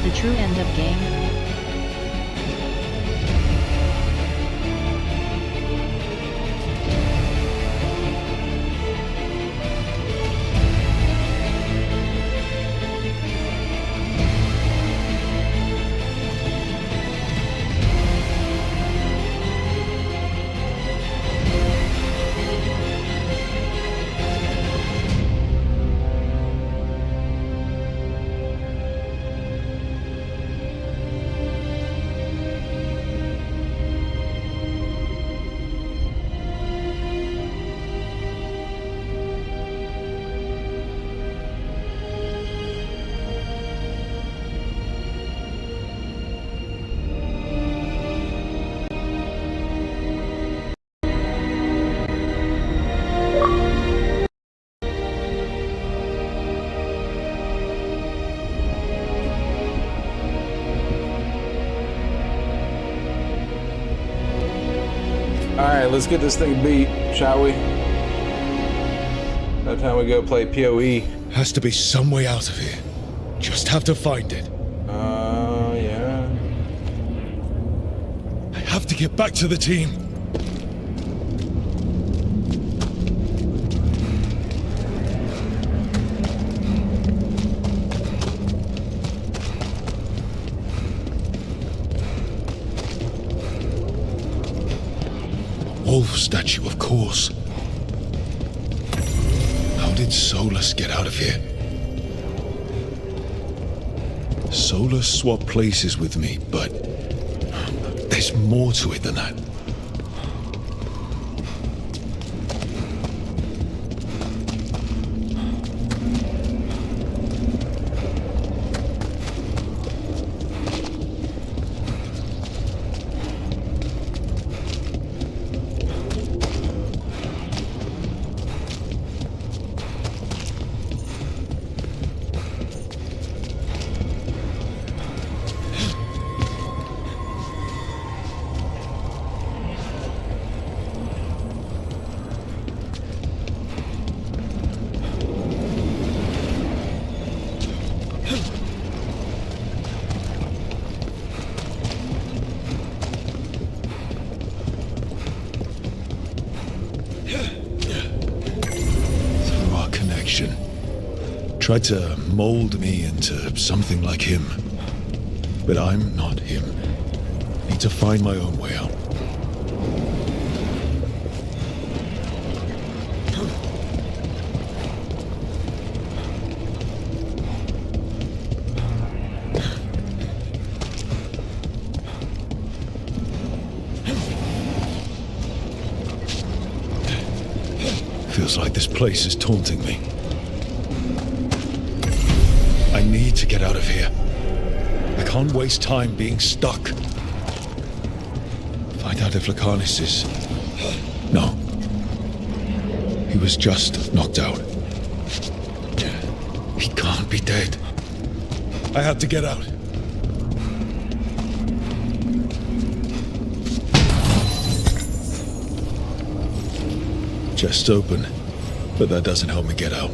the true end of game? Alright, let's get this thing beat, shall we? No time we go play PoE. Has to be some way out of here. Just have to find it. Yeah. I have to get back to the team. Wolf statue, of course. How did Solus get out of here? Solus swapped places with me, but there's more to it than that. Tried to mold me into something like him. But I'm not him. Need to find my own way out. Feels like this place is taunting me. I need to get out of here. I can't waste time being stuck. Find out if Lucanus is... No. He was just knocked out. He can't be dead. I have to get out. Chest open, but that doesn't help me get out.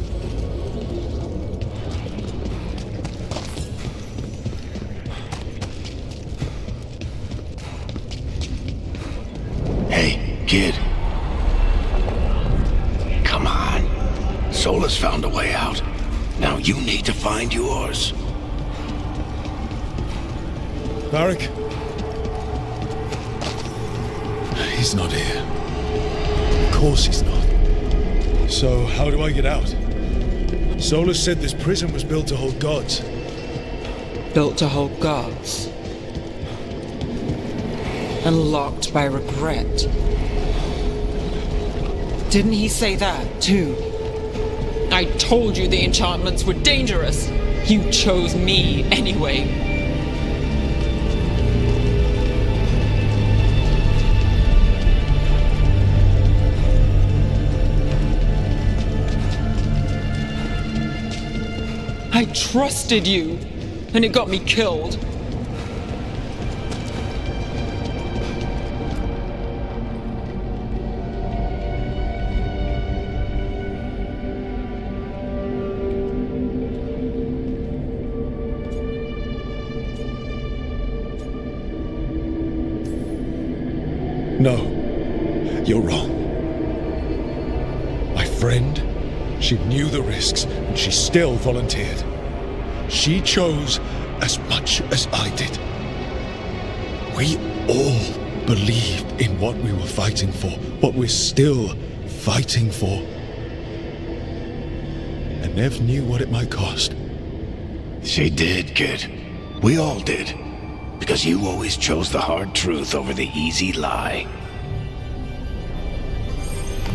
Kid. Come on. Solus found a way out. Now you need to find yours. Varric? He's not here. Of course he's not. So, how do I get out? Solus said this prison was built to hold gods. Built to hold gods. And locked by regret. Didn't he say that, too? I told you the enchantments were dangerous. You chose me anyway. I trusted you, and it got me killed. No, you're wrong. My friend, she knew the risks, and she still volunteered. She chose as much as I did. We all believed in what we were fighting for, what we're still fighting for. And Nev knew what it might cost. She did, kid. We all did. Because you always chose the hard truth over the easy lie.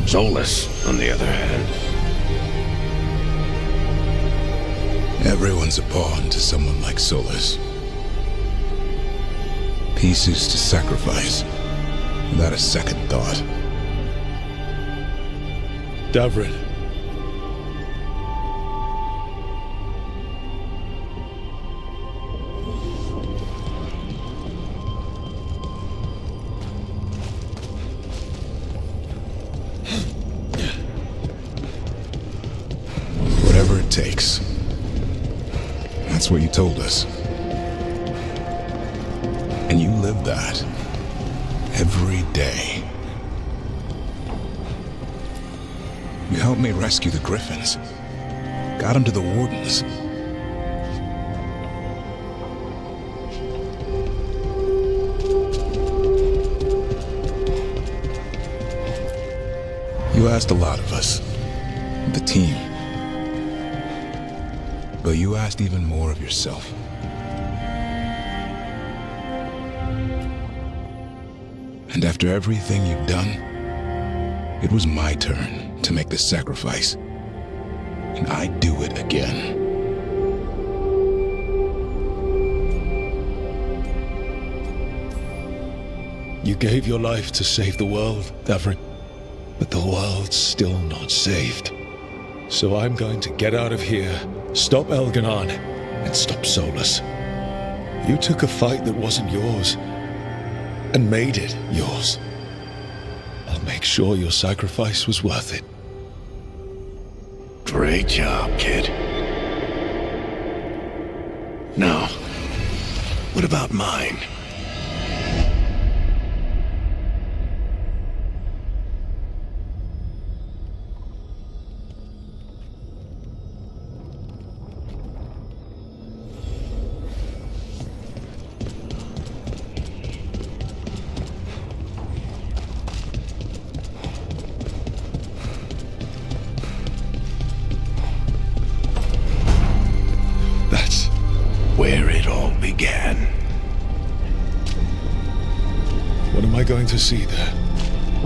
Solus, on the other hand. Everyone's a pawn to someone like Solus. Pieces to sacrifice, without a second thought. Davrin. Whatever it takes. That's what you told us. And you live that. Every day. You helped me rescue the Griffins. Got them to the Wardens. You asked a lot of us. The team. But you asked even more of yourself. And after everything you've done, it was my turn to make the sacrifice. And I'd do it again. You gave your life to save the world, Davrin. But the world's still not saved. So I'm going to get out of here, stop Elganon, and stop Solus. You took a fight that wasn't yours, and made it yours. I'll make sure your sacrifice was worth it. Great job, kid. Now, what about mine? That's Where it all began. what am I going to see there?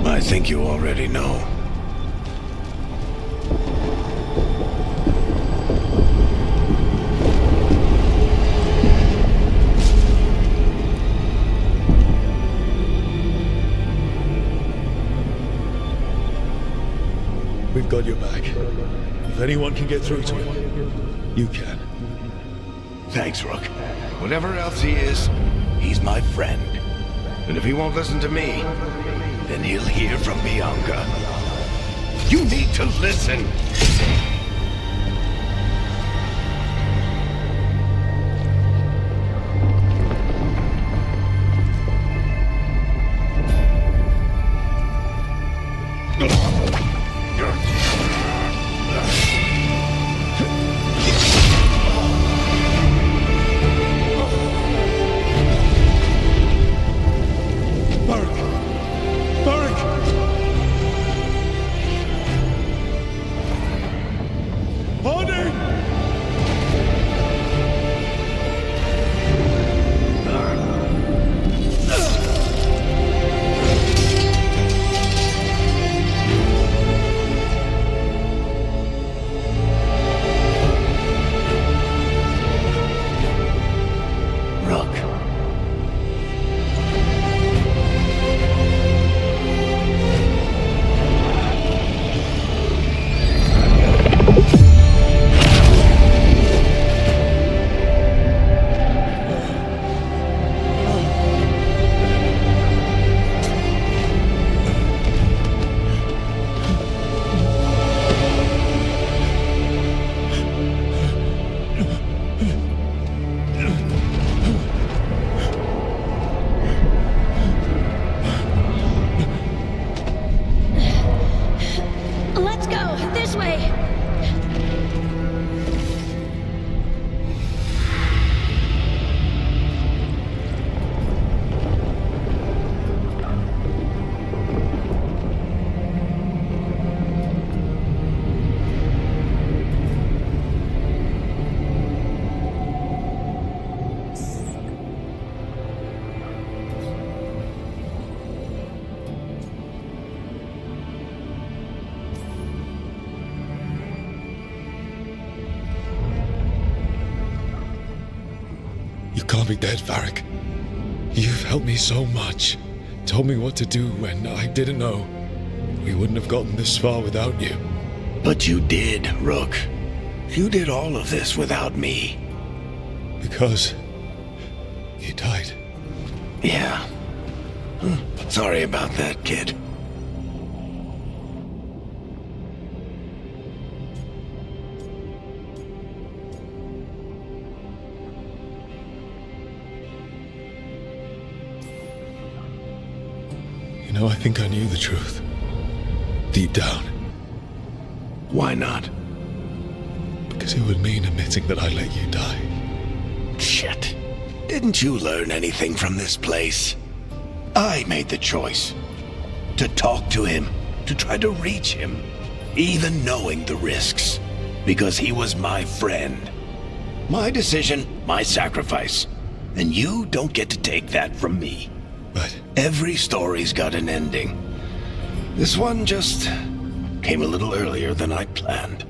I think you already know. We've got your back. If anyone can get through to him, you can. Thanks, Rook. Whatever else he is, he's my friend. And if he won't listen to me, then he'll hear from Bianca. You need to listen! You can't be dead, Varric. You've helped me so much. Told me what to do when I didn't know. We wouldn't have gotten this far without you. But you did, Rook. You did all of this without me. Because you died. Yeah. Sorry about that, kid. You know, I think I knew the truth. Deep down. Why not? Because it would mean admitting that I let you die. Shit. Didn't you learn anything from this place? I made the choice. To talk to him, to try to reach him, even knowing the risks. Because he was my friend. My decision, my sacrifice. And you don't get to take that from me. But Every story's got an ending. This one just came a little earlier than I planned.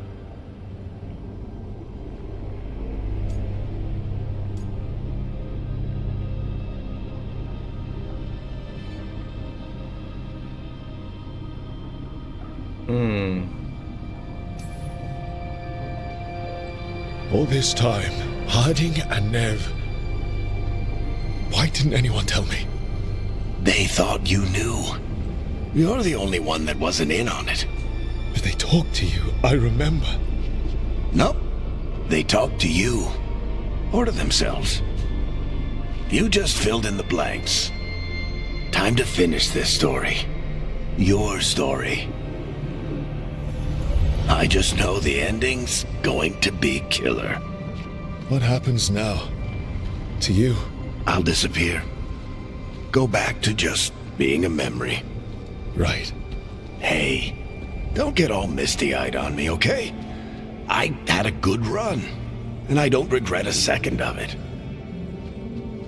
all this time, Harding and Nev, why didn't anyone tell me? They thought you knew. You're the only one that wasn't in on it. But they talked to you, I remember. Nope. They talked to you. Or to themselves. You just filled in the blanks. Time to finish this story. Your story. I just know the ending's going to be killer. What happens now? To you? I'll disappear. Go back to just being a memory. Right. Hey, don't get all misty-eyed on me, okay? I had a good run, and I don't regret a second of it.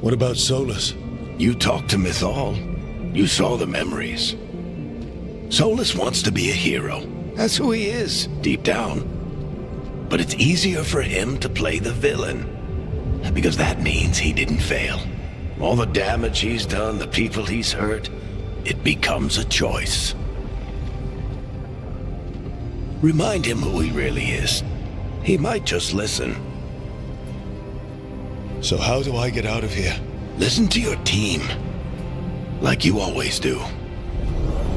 What about Solus? You talked to Mythal. You saw the memories. Solus wants to be a hero. That's who he is, deep down. But it's easier for him to play the villain. Because that means he didn't fail. All the damage he's done, the people he's hurt, it becomes a choice. Remind him who he really is. He might just listen. So how do I get out of here? Listen to your team. Like you always do.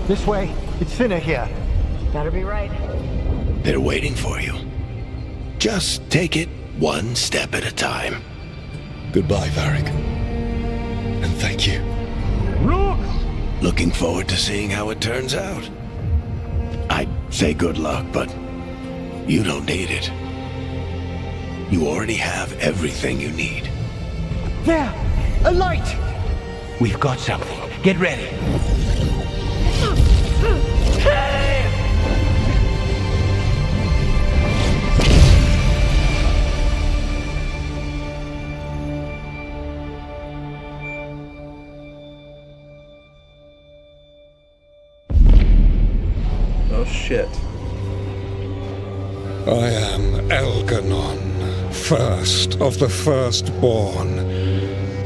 This way. It's thinner here. Better be right. They're waiting for you. Just take it one step at a time. Goodbye, Varric. And thank you. Look! Looking forward to seeing how it turns out. I'd say good luck, but you don't need it. You already have everything you need. There! A light! We've got something. Get ready. Oh shit. I am Elganon, first of the firstborn,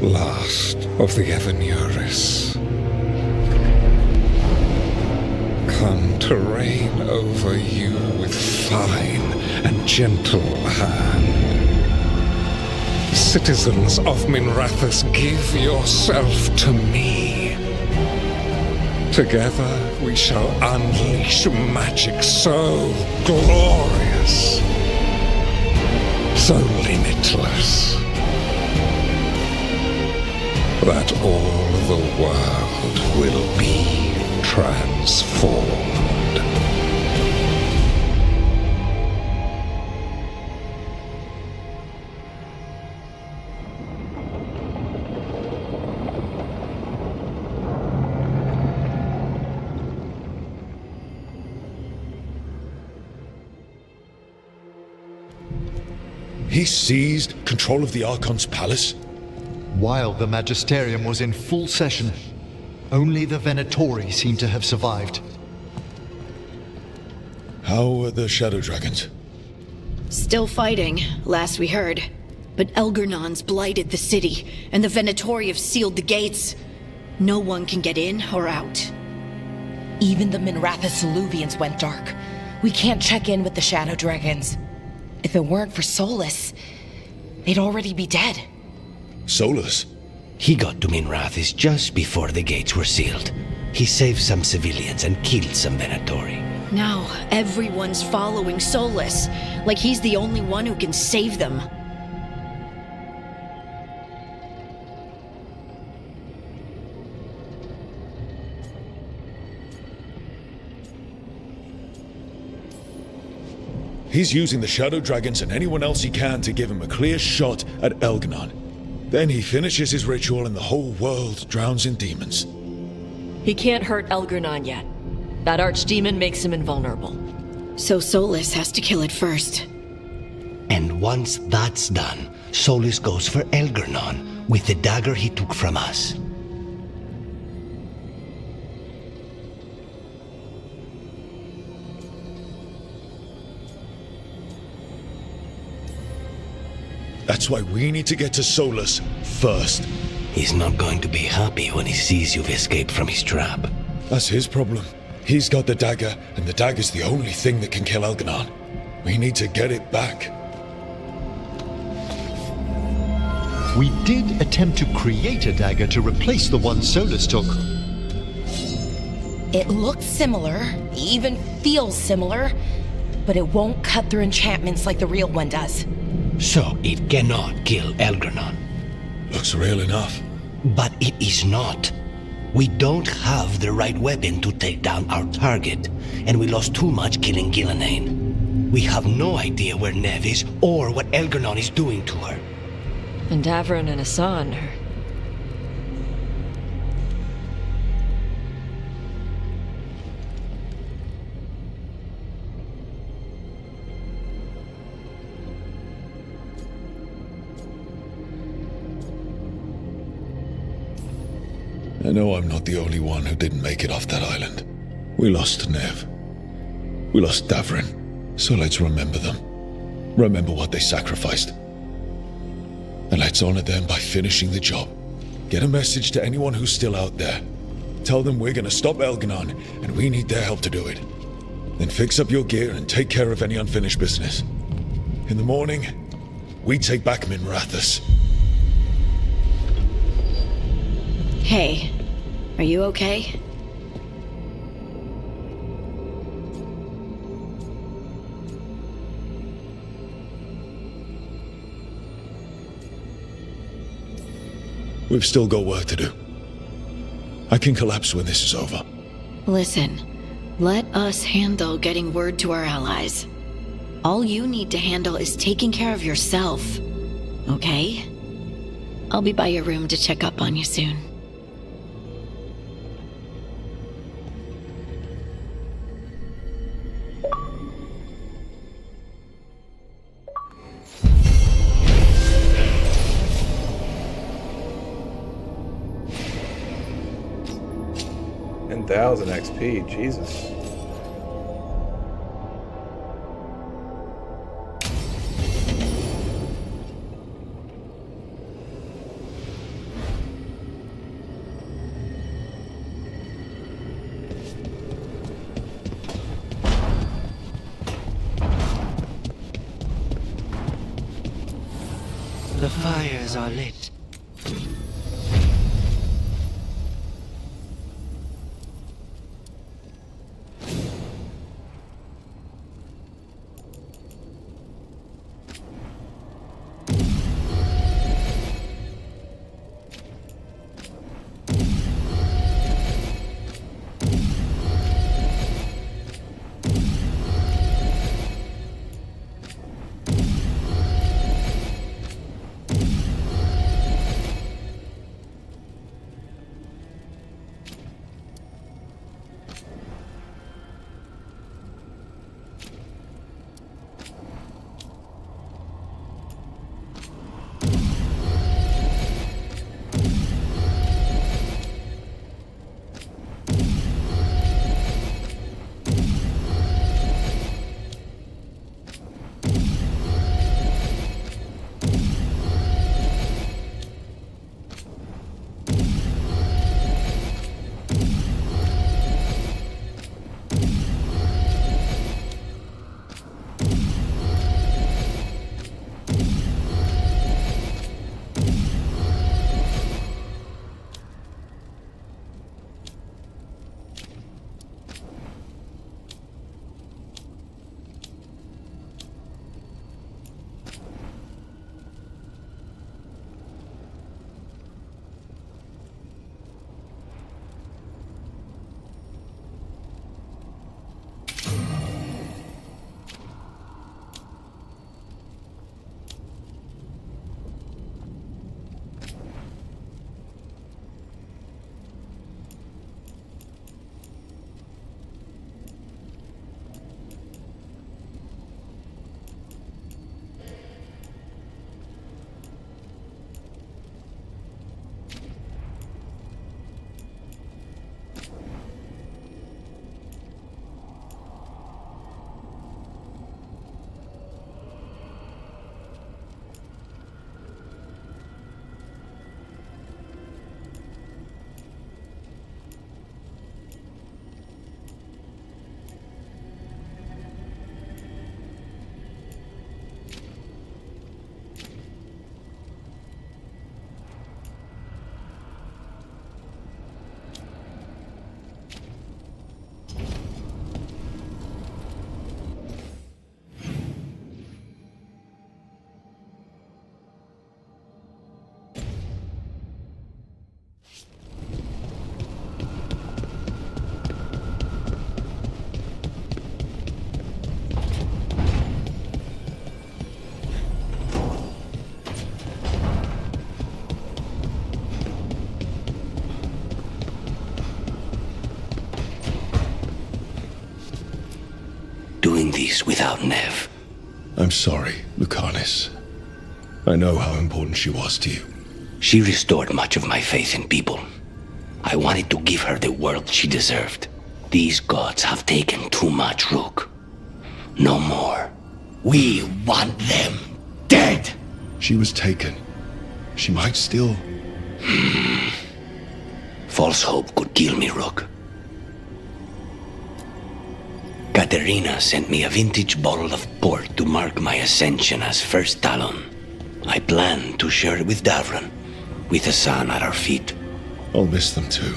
last of the Evanuris. Come to reign over you with fine and gentle hand. Citizens of Minrathous, give yourself to me. Together we shall unleash magic so glorious, so limitless, that all the world will be transformed. He seized control of the Archon's palace? While the Magisterium was in full session, only the Venatori seem to have survived. How were the Shadow Dragons? Still fighting, last we heard. But Elgernon's blighted the city, and the Venatori have sealed the gates. No one can get in or out. Even the Minrathous Eluvians went dark. We can't check in with the Shadow Dragons. If it weren't for Solus, they'd already be dead. Solus? He got to Minrathous just before the gates were sealed. He saved some civilians and killed some Venatori. Now everyone's following Solus, like he's the only one who can save them. He's using the Shadow Dragons and anyone else he can to give him a clear shot at Elganon. Then he finishes his ritual and the whole world drowns in demons. He can't hurt Elgernon yet. That archdemon makes him invulnerable. So Solus has to kill it first. And once that's done, Solus goes for Elgernon with the dagger he took from us. That's why we need to get to Solus first. He's not going to be happy when he sees you've escaped from his trap. That's his problem. He's got the dagger, and the dagger's the only thing that can kill Elganon. We need to get it back. We did attempt to create a dagger to replace the one Solus took. It looks similar, even feels similar, but it won't cut through enchantments like the real one does. So it cannot kill Elgernon. Looks real enough. But it is not. We don't have the right weapon to take down our target, and we lost too much killing Gillenane. We have no idea where Neve is or what Elgernon is doing to her. And Davron and Asan are... I know I'm not the only one who didn't make it off that island. We lost Neve. We lost Davrin. So let's remember them. Remember what they sacrificed. And let's honor them by finishing the job. Get a message to anyone who's still out there. Tell them we're gonna stop Elganon, and we need their help to do it. Then fix up your gear and take care of any unfinished business. In the morning, we take back Minrathous. Hey, are you okay? We've still got work to do. I can collapse when this is over. Listen, let us handle getting word to our allies. All you need to handle is taking care of yourself, okay? I'll be by your room to check up on you soon. $10,000 XP, Jesus. The fires are lit. peace without Nev. I'm sorry, Lucanus. I know how important she was to you. She restored much of my faith in people. I wanted to give her the world she deserved. These gods have taken too much, Rook. No more. We want them dead! She was taken. She might still... False hope could kill me, Rook. Katerina sent me a vintage bottle of port to mark my ascension as First Talon. I plan to share it with Davron, with the sun at our feet. I'll miss them too.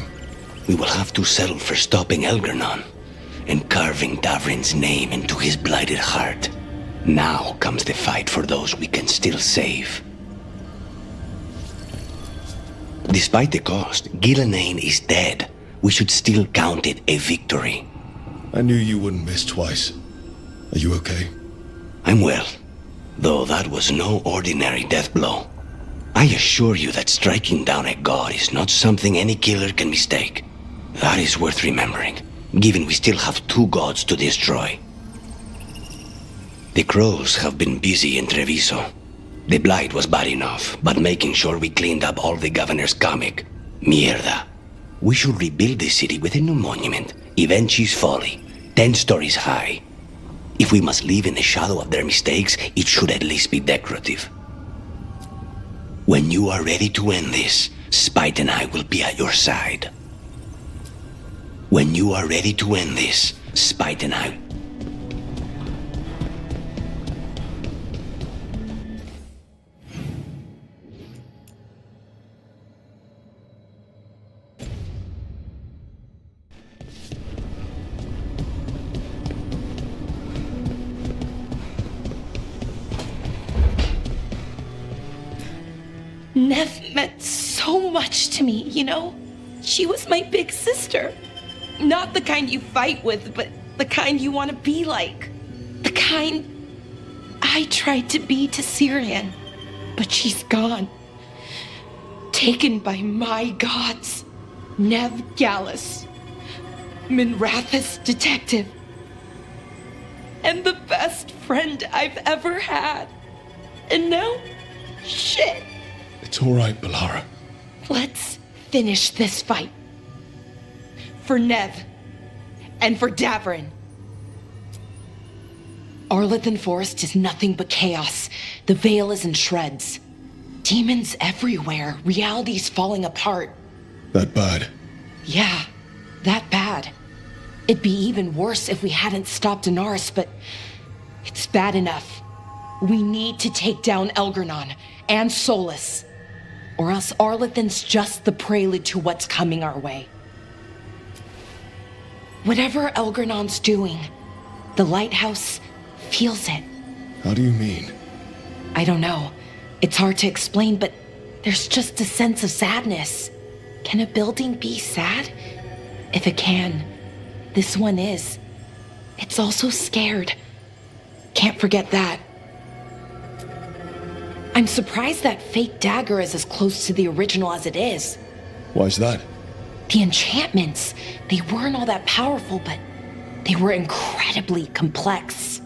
We will have to settle for stopping Elgernon and carving Davrin's name into his blighted heart. Now comes the fight for those we can still save. Despite the cost, Gillenane is dead. We should still count it a victory. I knew you wouldn't miss twice. Are you okay? I'm well, though that was no ordinary death blow. I assure you that striking down a god is not something any killer can mistake. That is worth remembering, given we still have 2 gods to destroy. The crows have been busy in Treviso. The blight was bad enough, but making sure we cleaned up all the governor's comic. Mierda. We should rebuild the city with a new monument, Evenchi's Folly, 10 stories high. If we must live in the shadow of their mistakes, it should at least be decorative. When you are ready to end this, Spite and I will be at your side. When you are ready to end this, Spite and I... Nev meant so much to me, you know? She was my big sister. Not the kind you fight with, but the kind you want to be like. The kind I tried to be to Syrian. But she's gone. Taken by my gods. Nev Gallus. Minrathous detective. And the best friend I've ever had. And now, shit. It's all right, Balara. Let's finish this fight. For Nev. And for Davron. Arlethan Forest is nothing but chaos. The Veil is in shreds. Demons everywhere. Reality's falling apart. That bad? Yeah, that bad. It'd be even worse if we hadn't stopped Inaris, but it's bad enough. We need to take down Elgernon and Solus. Or else Arlethan's just the prelude to what's coming our way. Whatever Elgernon's doing, the lighthouse feels it. How do you mean? I don't know. It's hard to explain, but there's just a sense of sadness. Can a building be sad? If it can, this one is. It's also scared. Can't forget that. I'm surprised that fake dagger is as close to the original as it is. Why's that? The enchantments, they weren't all that powerful, but they were incredibly complex.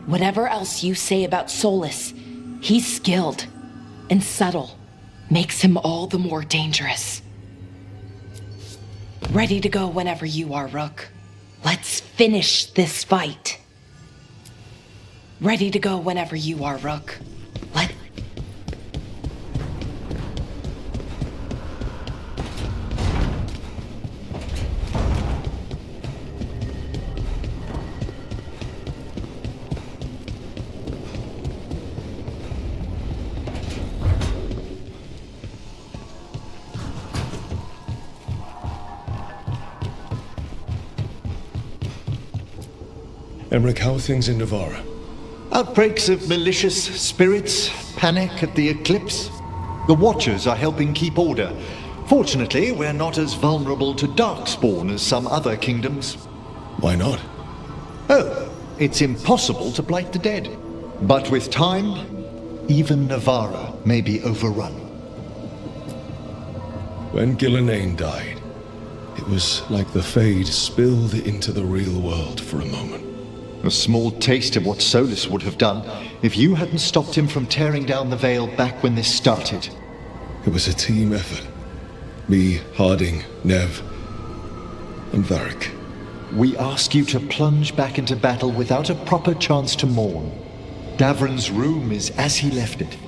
Whatever else you say about Solus, he's skilled and subtle. Makes him all the more dangerous. Ready to go whenever you are, Rook. Let's finish this fight. Ready to go whenever you are, Rook. Emmerich, how are things in Navarra? Outbreaks of malicious spirits, panic at the eclipse. The Watchers are helping keep order. Fortunately, we're not as vulnerable to darkspawn as some other kingdoms. Why not? Oh, it's impossible to blight the dead. But with time, even Navarra may be overrun. When Gillenane died, it was like the Fade spilled into the real world for a moment. A small taste of what Solus would have done if you hadn't stopped him from tearing down the Veil back when this started. It was a team effort. Me, Harding, Nev, and Varric. We ask you to plunge back into battle without a proper chance to mourn. Davron's room is as he left it,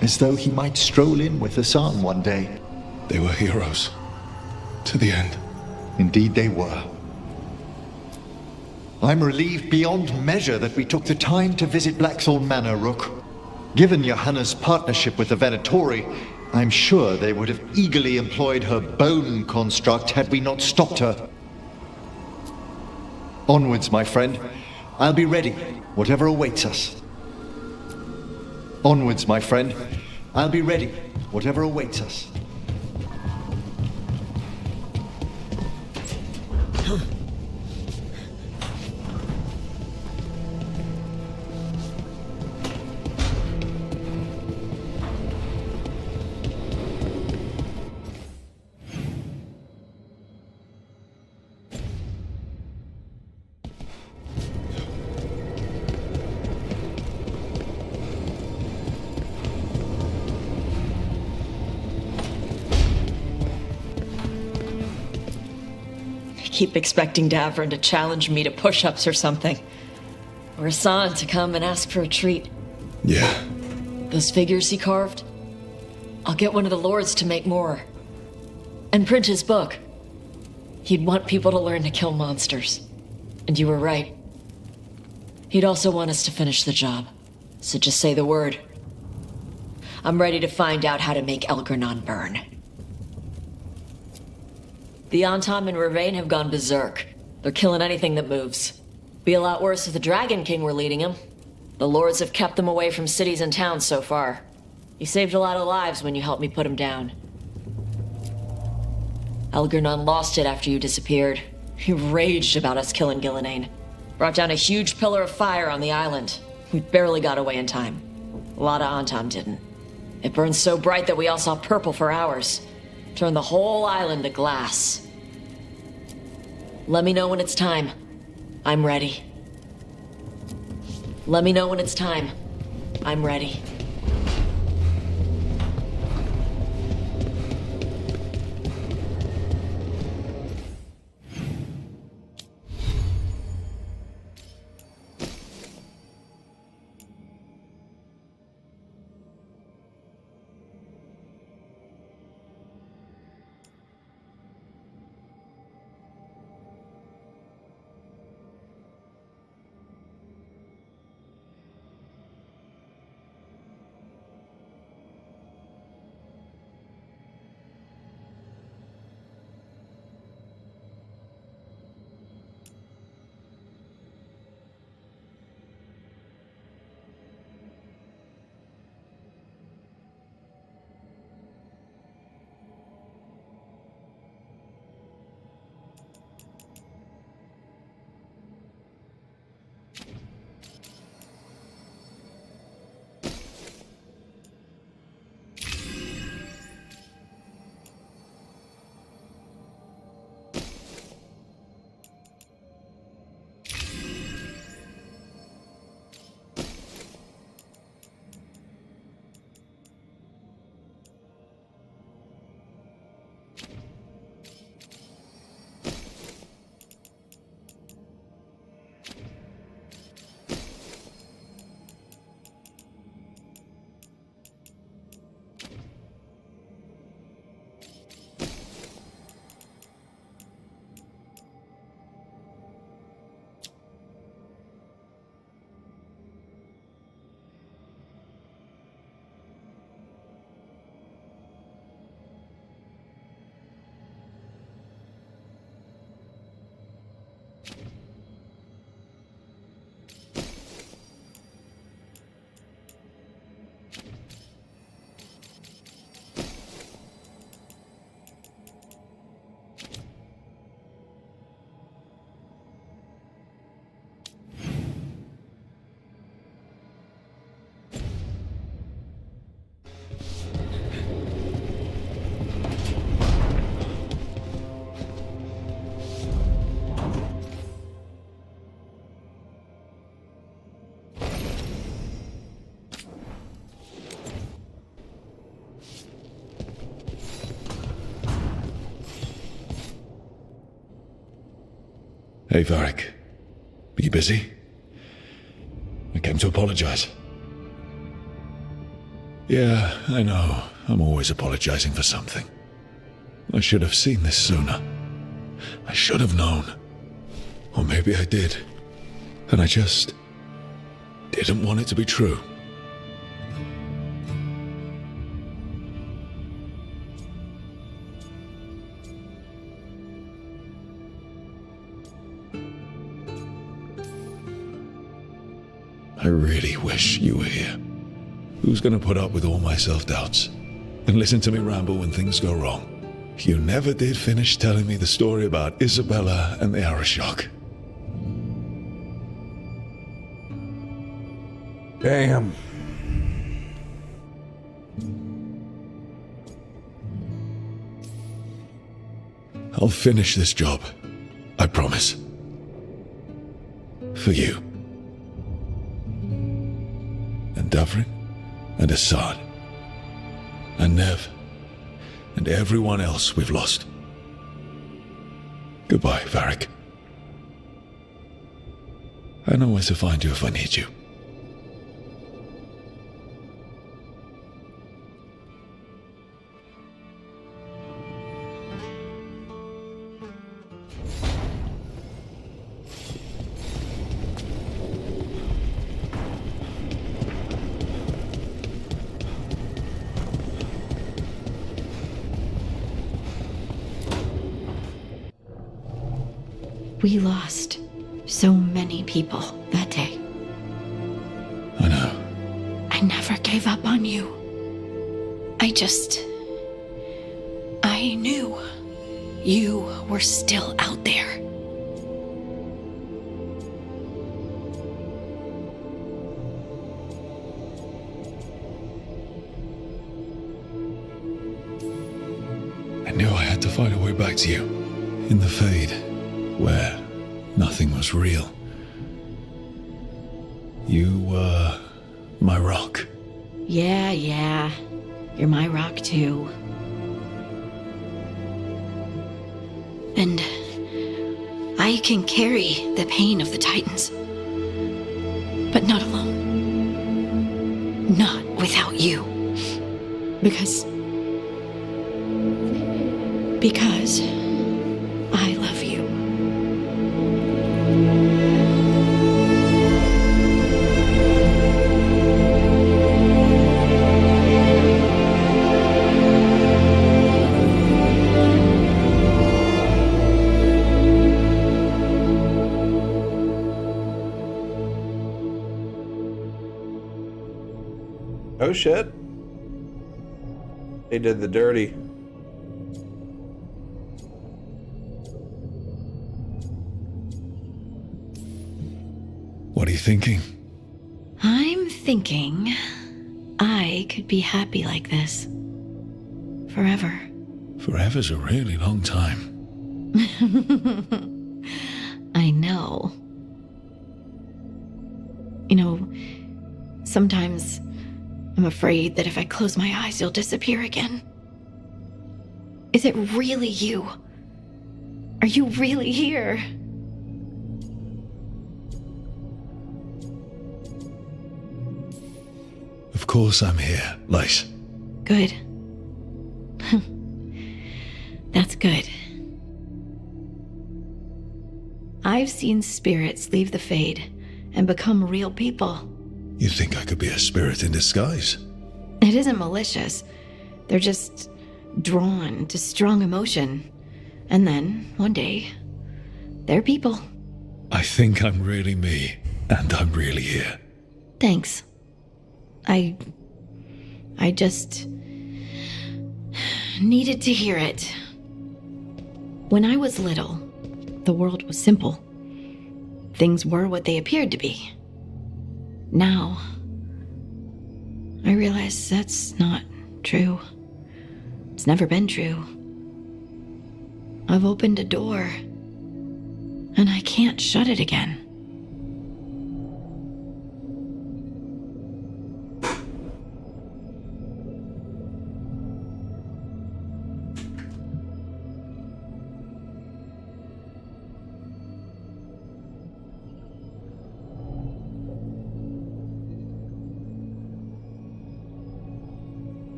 as though he might stroll in with Hassan one day. They were heroes. To the end. Indeed they were. I'm relieved beyond measure that we took the time to visit Blackthorn Manor, Rook. Given Johanna's partnership with the Venatori, I'm sure they would have eagerly employed her bone construct had we not stopped her. Onwards, my friend. I'll be ready, whatever awaits us. Onwards, my friend. I'll be ready, whatever awaits us. I keep expecting Davron to challenge me to push-ups or something. Or Hassan to come and ask for a treat. Yeah. Those figures he carved? I'll get one of the lords to make more. And print his book. He'd want people to learn to kill monsters. And you were right. He'd also want us to finish the job. So just say the word. I'm ready to find out how to make Elgranon burn. The Antom and Ravain have gone berserk. They're killing anything that moves. Be a lot worse if the Dragon King were leading them. The lords have kept them away from cities and towns so far. You saved a lot of lives when you helped me put him down. Elgranon lost it after you disappeared. He raged about us killing Gillenane. Brought down a huge pillar of fire on the island. We barely got away in time. A lot of Antom didn't. It burned so bright that we all saw purple for hours. Turned the whole island to glass. Let me know when it's time. I'm ready. Let me know when it's time. I'm ready. Hey, Varric. Are you busy? I came to apologize. Yeah, I know. I'm always apologizing for something. I should have seen this sooner. I should have known. Or maybe I did. And I just didn't want it to be true. I really wish you were here. Who's gonna put up with all my self-doubts and listen to me ramble when things go wrong? You never did finish telling me the story about Isabella and the Arashock. Damn. I'll finish this job. I promise. For you. And Davrin. And Assad. And Nev. And everyone else we've lost. Goodbye, Varric. I know where to find you if I need you. We lost so many people that day. I know. I never gave up on you. I knew you were still out there. I knew I had to find a way back to you. In the Fade. Where nothing was real. You were my rock. Yeah. You're my rock too. And I can carry the pain of the Titans. But not alone. Not without you. Because I love you. Oh shit. They did the dirty. What are you thinking? I'm thinking I could be happy like this. Forever. Forever's a really long time. I know. You know, sometimes I'm afraid that if I close my eyes, you'll disappear again. Is it really you? Are you really here? Of course I'm here, Lyse. Good. That's good. I've seen spirits leave the Fade and become real people. You think I could be a spirit in disguise? It isn't malicious. They're just drawn to strong emotion. And then, one day, they're people. I think I'm really me, and I'm really here. Thanks. I just needed to hear it. When I was little, the world was simple. Things were what they appeared to be. Now, I realize that's not true. It's never been true. I've opened a door, and I can't shut it again.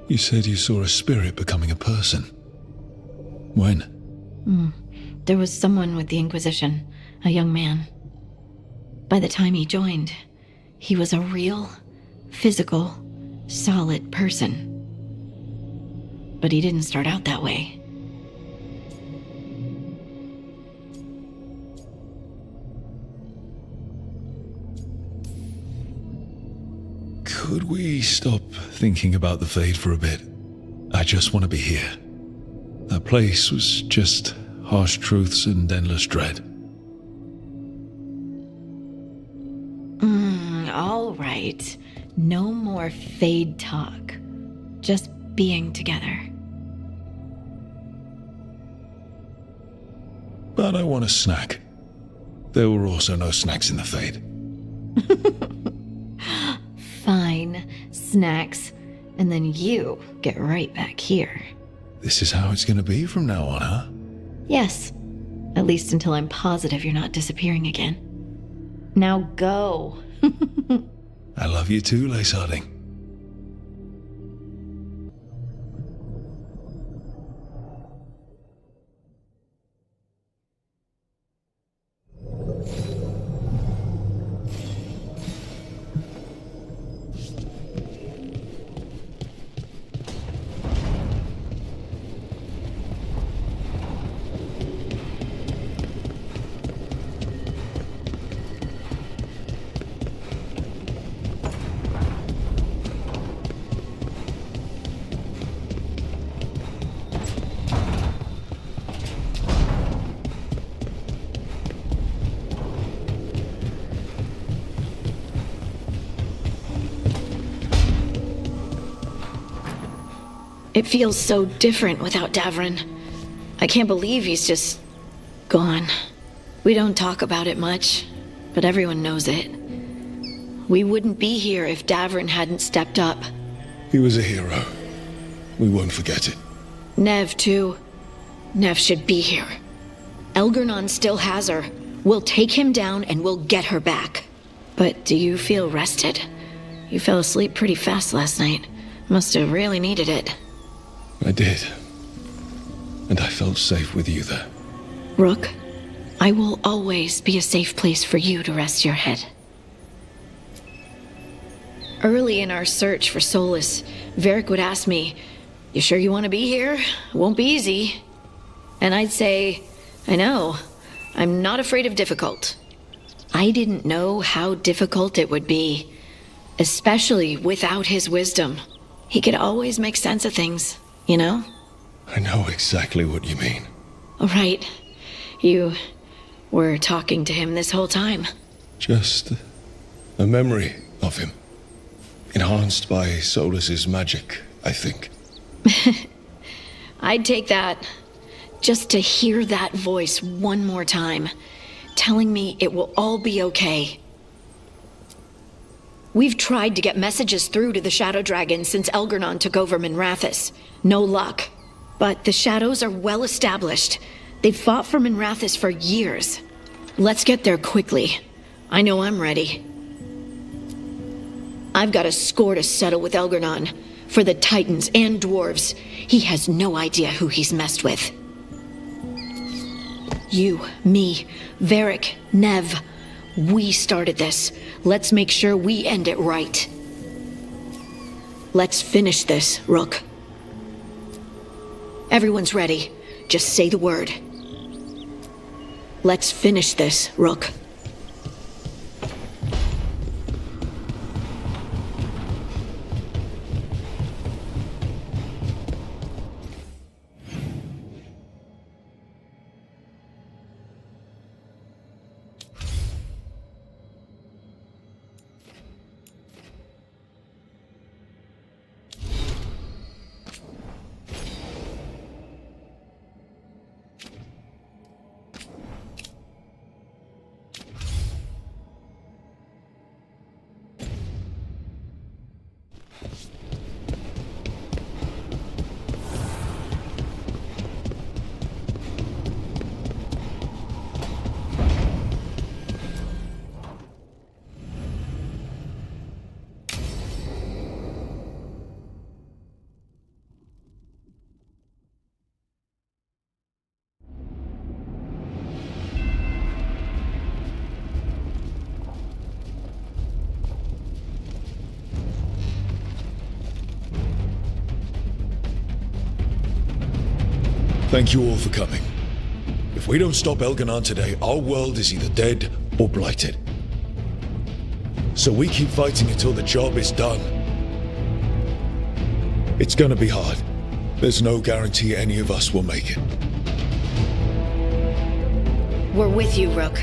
You said you saw a spirit becoming a person. When? There was someone with the Inquisition, a young man. By the time he joined, he was a real, physical, solid person. But he didn't start out that way. Could we stop thinking about the Fade for a bit? I just want to be here. That place was just harsh truths and endless dread. All right. No more Fade talk. Just being together. But I want a snack. There were also no snacks in the Fade. Fine. Snacks. And then you get right back here. This is how it's going to be from now on, huh? Yes. At least until I'm positive you're not disappearing again. Now go. I love you too, Lace Harding. It feels so different without Davrin. I can't believe he's just gone. We don't talk about it much, but everyone knows it. We wouldn't be here if Davrin hadn't stepped up. He was a hero. We won't forget it. Nev, too. Nev should be here. Elgernon still has her. We'll take him down and we'll get her back. But do you feel rested? You fell asleep pretty fast last night. Must have really needed it. I did. And I felt safe with you there. Rook, I will always be a safe place for you to rest your head. Early in our search for Solus, Varric would ask me, "You sure you want to be here? It won't be easy." And I'd say, "I know. I'm not afraid of difficult." I didn't know how difficult it would be, especially without his wisdom. He could always make sense of things, you know? I know exactly what you mean. Right. You were talking to him this whole time. Just a memory of him. Enhanced by Solus's magic, I think. I'd take that. Just to hear that voice one more time, telling me it will all be okay. We've tried to get messages through to the Shadow Dragon since Elgernon took over Minrathous. No luck. But the Shadows are well established. They've fought for Minrathous for years. Let's get there quickly. I know I'm ready. I've got a score to settle with Elgernon. For the Titans and Dwarves. He has no idea who he's messed with. You, me, Varric, Nev. We started this. Let's make sure we end it right. Let's finish this, Rook. Everyone's ready. Just say the word. Let's finish this, Rook. Thank you all for coming. If we don't stop Elganon today, our world is either dead or blighted. So we keep fighting until the job is done. It's gonna be hard. There's no guarantee any of us will make it. We're with you, Rook.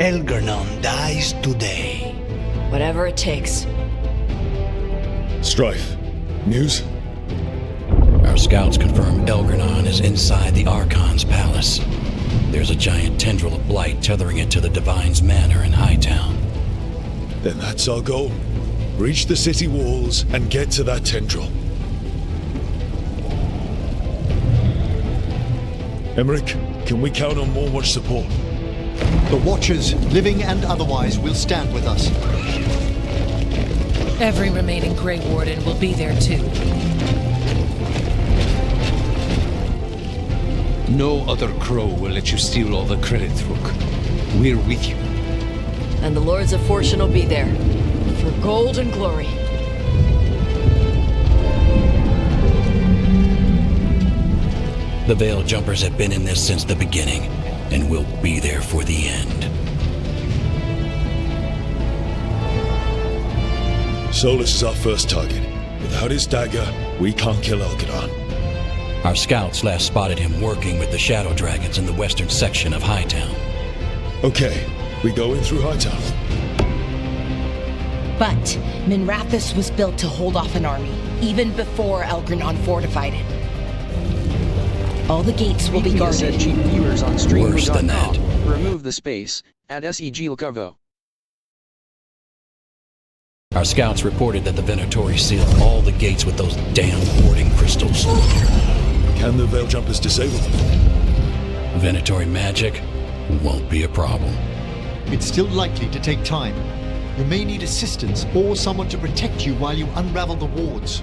Elganon dies today. Whatever it takes. Strife, news? Our scouts confirm Elganon is inside the Archon's palace. There's a giant tendril of blight tethering it to the Divine's manor in Hightown. Then that's our goal. Breach the city walls and get to that tendril. Emmerich, can we count on more much support? The Watchers, living and otherwise, will stand with us. Every remaining Grey Warden will be there too. No other crow will let you steal all the credit, Rook. We're with you. And the Lords of Fortune will be there. For gold and glory. The Veil Jumpers have been in this since the beginning, and will be there for the end. Solus is our first target. Without his dagger, we can't kill Elganon. Our scouts last spotted him working with the Shadow Dragons in the western section of Hightown. Okay, we go in through Hightown. But Minrathous was built to hold off an army, even before Elganon fortified it. All the gates will be guarded. Said cheap viewers on Worse than that. Remove the space. Add SEG Lcarvo. Our scouts reported that the Venatori sealed all the gates with those damn warding crystals. Can the Veil Jumpers disable them? Venatori magic won't be a problem. It's still likely to take time. You may need assistance or someone to protect you while you unravel the wards.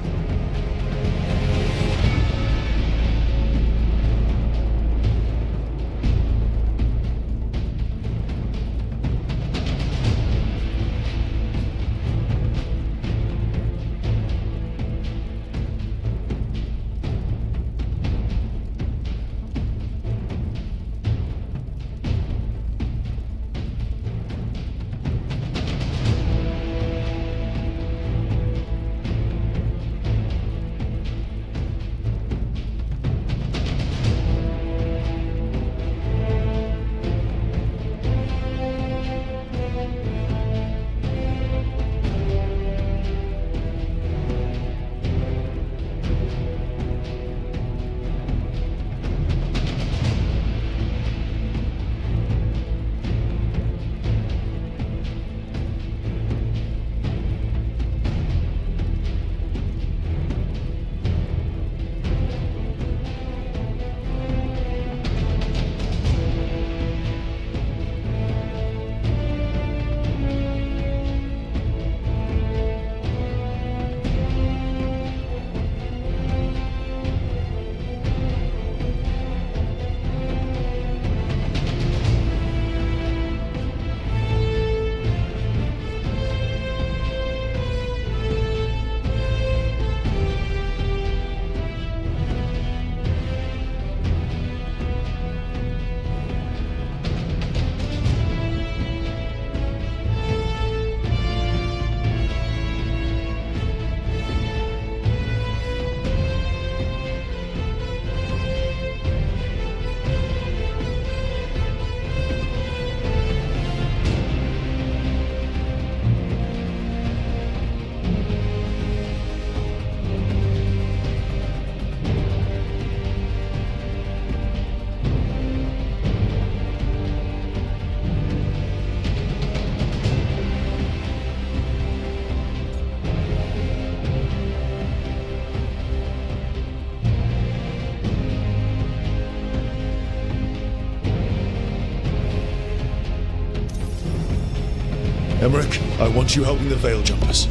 Emmerich, I want you helping the Veil Jumpers.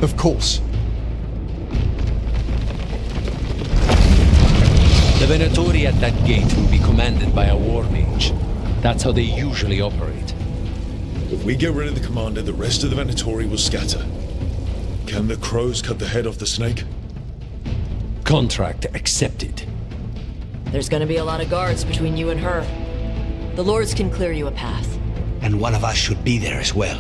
Of course. The Venatori at that gate will be commanded by a war mage. That's how they usually operate. If we get rid of the commander, the rest of the Venatori will scatter. Can the crows cut the head off the snake? Contract accepted. There's gonna be a lot of guards between you and her. The Lords can clear you a path. And one of us should be there as well.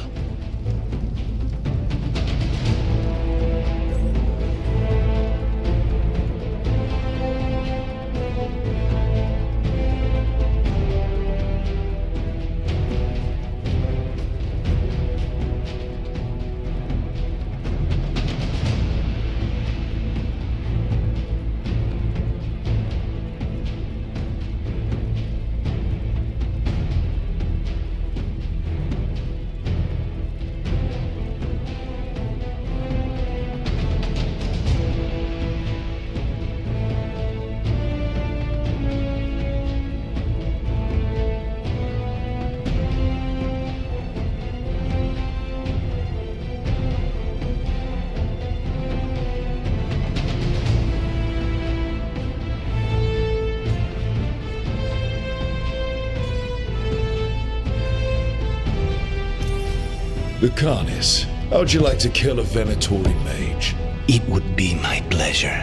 The Carnis. How'd you like to kill a Venatori mage? It would be my pleasure.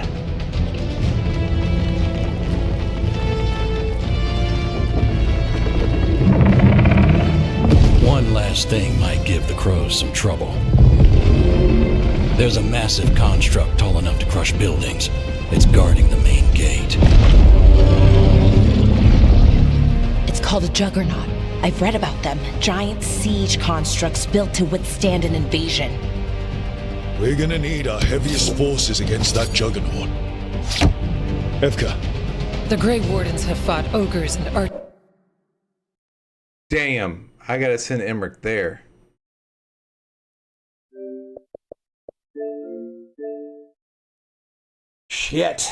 One last thing might give the crows some trouble. There's a massive construct tall enough to crush buildings. It's guarding the main gate. It's called a Juggernaut. I've read about them. Giant siege constructs built to withstand an invasion. We're gonna need our heaviest forces against that Juggernaut. Evka. The Grey Wardens have fought ogres and Damn, I gotta send Emmerich there. Shit.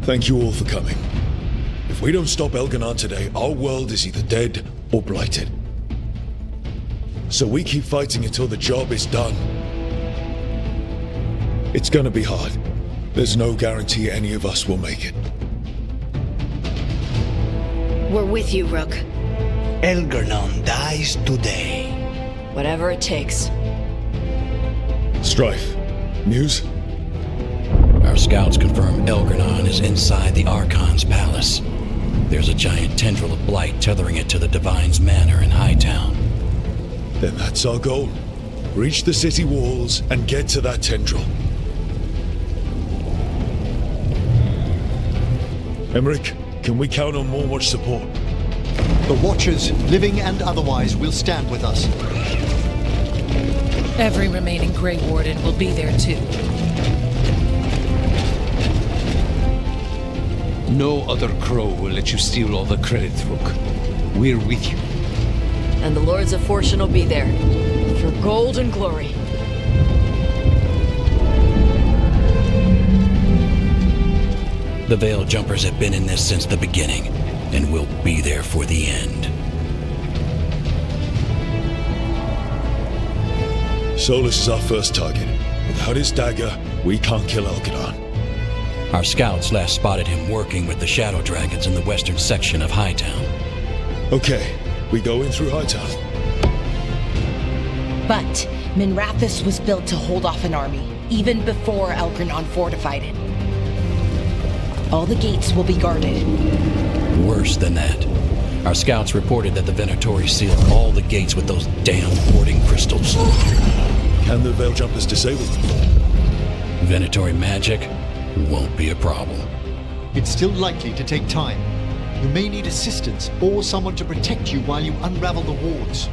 Thank you all for coming. If we don't stop Elganon today, our world is either dead or blighted. So we keep fighting until the job is done. It's gonna be hard. There's no guarantee any of us will make it. We're with you, Rook. Elganon dies today. Whatever it takes. Strife. News? Our scouts confirm Elganon is inside the Archon's palace. There's a giant tendril of blight tethering it to the Divine's manor in Hightown. Then that's our goal. Reach the city walls and get to that tendril. Emmerich, can we count on more support? The Watchers, living and otherwise, will stand with us. Every remaining Grey Warden will be there too. No other crow will let you steal all the credit, Rook. We're with you. And the Lords of Fortune will be there. For gold and glory. The Veil Jumpers have been in this since the beginning, and will be there for the end. Solus is our first target. Without his dagger, we can't kill Elganon. Our scouts last spotted him working with the Shadow Dragons in the western section of Hightown. Okay, we go in through Hightown. But Minrathous was built to hold off an army, even before Elganon fortified it. All the gates will be guarded. Worse than that. Our scouts reported that the Venatori sealed all the gates with those damn warding crystals. Can the Veil Jumpers disable them? Venatori magic won't be a problem. It's still likely to take time. You may need assistance or someone to protect you while you unravel the wards.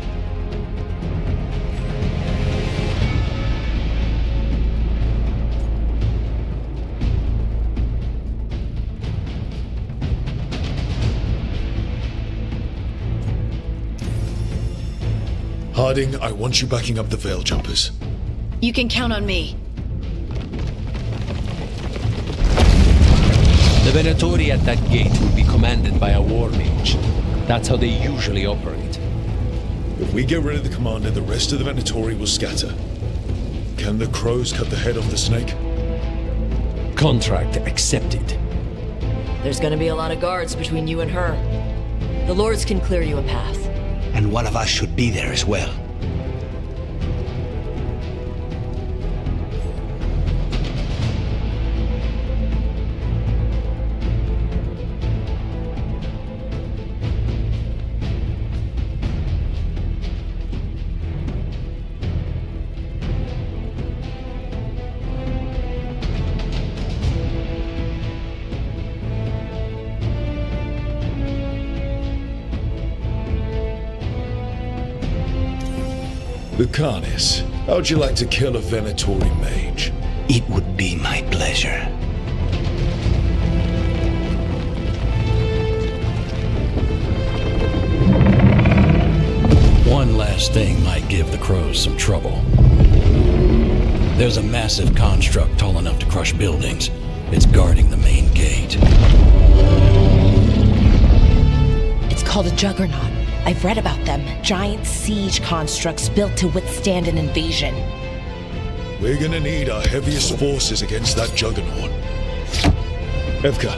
Harding, I want you backing up the Veil Jumpers. You can count on me. The Venatori at that gate will be commanded by a war mage. That's how they usually operate. If we get rid of the commander, the rest of the Venatori will scatter. Can the crows cut the head off the snake? Contract accepted. There's gonna be a lot of guards between you and her. The lords can clear you a path. And one of us should be there as well. Lucanis, how'd you like to kill a Venatori mage? It would be my pleasure. One last thing might give the crows some trouble. There's a massive construct tall enough to crush buildings. It's guarding the main gate. It's called a juggernaut. I've read about them. Giant siege constructs built to withstand an invasion. We're gonna need our heaviest forces against that juggernaut. Evka.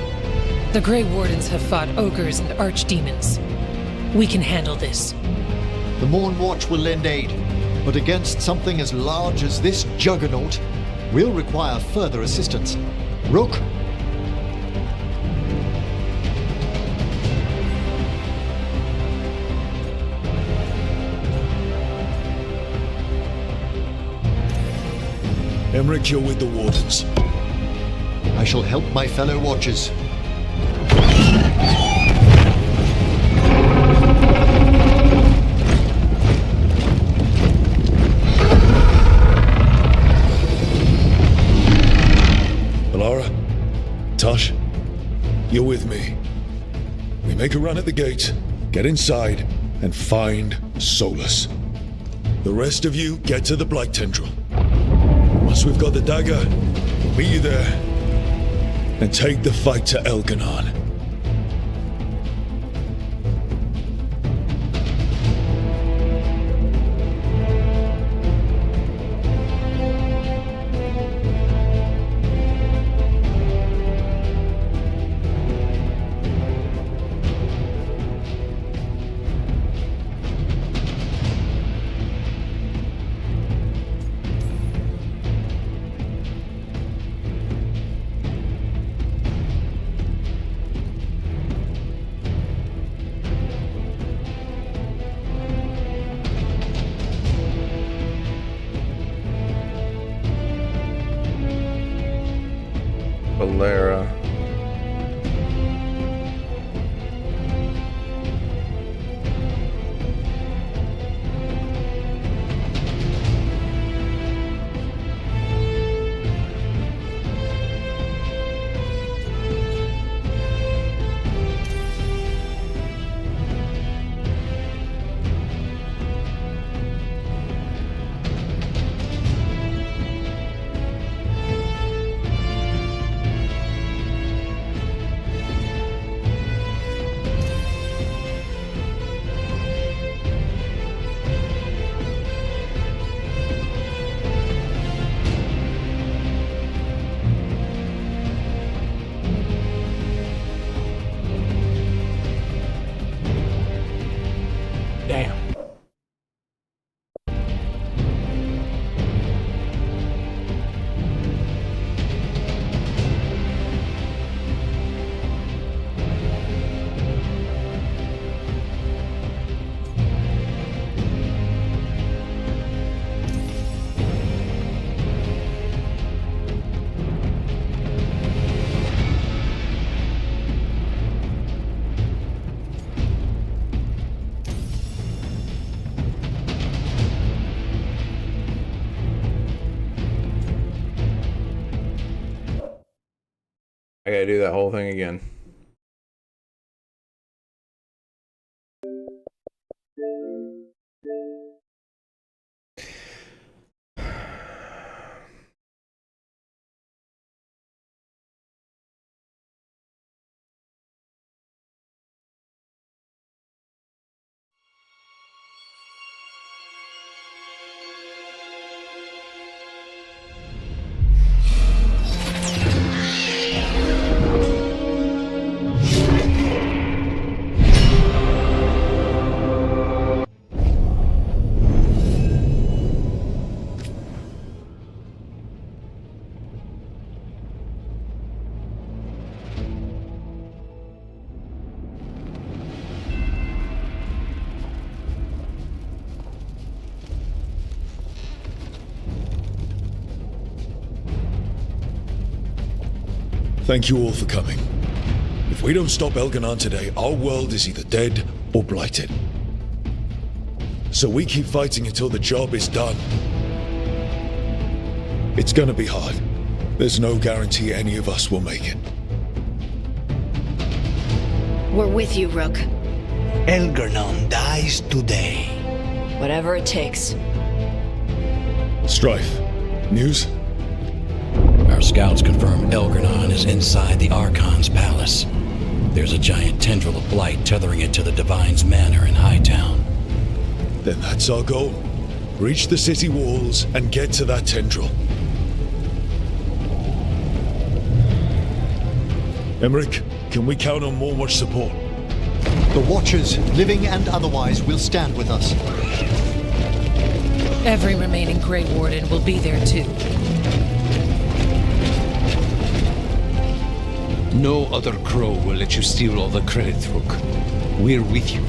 The Grey Wardens have fought ogres and archdemons. We can handle this. The Morn Watch will lend aid, but against something as large as this juggernaut, we'll require further assistance. Rook? Emmerich, you're with the Wardens. I shall help my fellow Watchers. Alara, Tosh, you're with me. We make a run at the gate, get inside, and find Solus. The rest of you get to the Blight Tendril. Once we've got the dagger, we'll meet you there and take the fight to Elganon. Valera. Damn. I gotta do that whole thing again. Thank you all for coming. If we don't stop Elganon today, our world is either dead or blighted. So we keep fighting until the job is done. It's gonna be hard. There's no guarantee any of us will make it. We're with you, Rook. Elganon dies today. Whatever it takes. Strife. News? Our scouts confirm Elganon is inside the Archon's palace. There's a giant tendril of blight tethering it to the Divine's manor in Hightown. Then that's our goal. Reach the city walls and get to that tendril. Emmerich, can we count on more Watch support? The Watchers, living and otherwise, will stand with us. Every remaining Grey Warden will be there too. No other crow will let you steal all the credit, Rook. We're with you.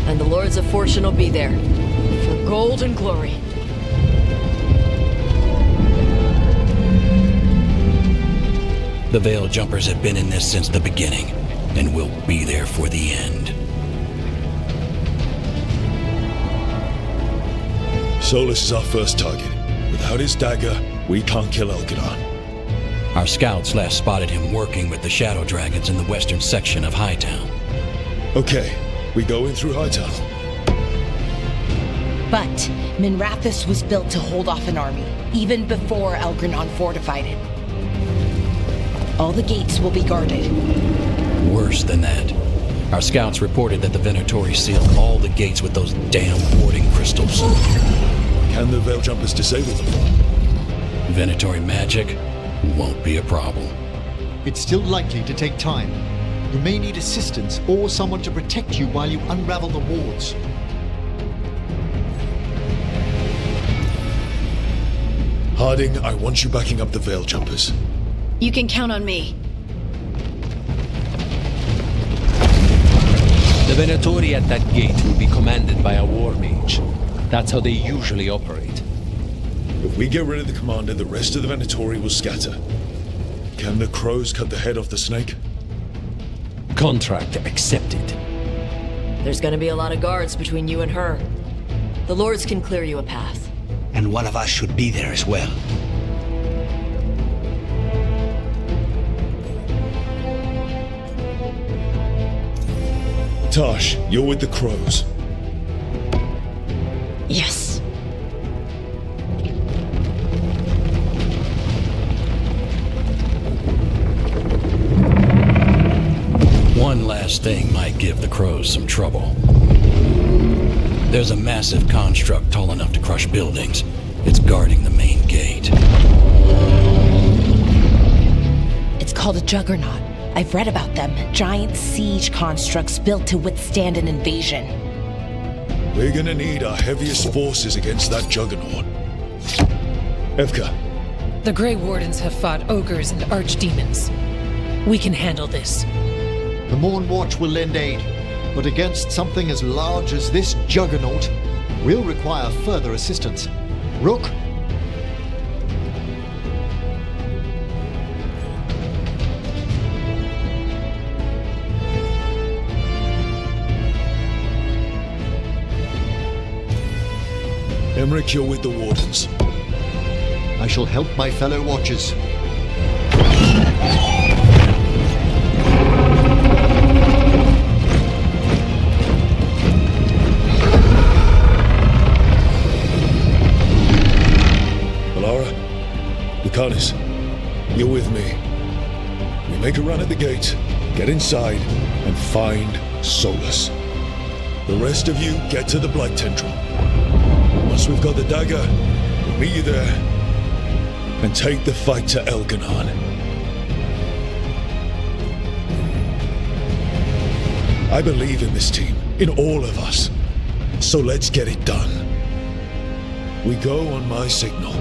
And the Lords of Fortune will be there. For gold and glory. The Veil Jumpers have been in this since the beginning, and will be there for the end. Solus is our first target. Without his dagger, we can't kill Elganon. Our scouts last spotted him working with the Shadow Dragons in the western section of Hightown. Okay, we go in through Hightown. But Minrathous was built to hold off an army, even before Elganon fortified it. All the gates will be guarded. Worse than that. Our scouts reported that the Venatori sealed all the gates with those damn warding crystals. Can the Veil Jumpers disable them? Venatori magic won't be a problem. It's still likely to take time. You may need assistance or someone to protect you while you unravel the wards. Harding, I want you backing up the Veil Jumpers. You can count on me. The Venatori at that gate will be commanded by a war mage. That's how they usually operate. If we get rid of the commander, the rest of the Venatori will scatter. Can the crows cut the head off the snake? Contract accepted. There's gonna be a lot of guards between you and her. The Lords can clear you a path. And one of us should be there as well. Tash, you're with the crows. Yes. One last thing might give the crows some trouble. There's a massive construct tall enough to crush buildings. It's guarding the main gate. It's called a Juggernaut. I've read about them. Giant siege constructs built to withstand an invasion. We're gonna need our heaviest forces against that Juggernaut. Evka. The Grey Wardens have fought ogres and archdemons. We can handle this. The Morn Watch will lend aid, but against something as large as this Juggernaut, we'll require further assistance. Rook? Emmerich, you're with the Wardens. I shall help my fellow Watchers. Alara, Lucanus, you're with me. We make a run at the gate, get inside, and find Solus. The rest of you get to the Blight Tendril. Once we've got the dagger, we'll meet you there and take the fight to Elganon. I believe in this team, in all of us. So let's get it done. We go on my signal.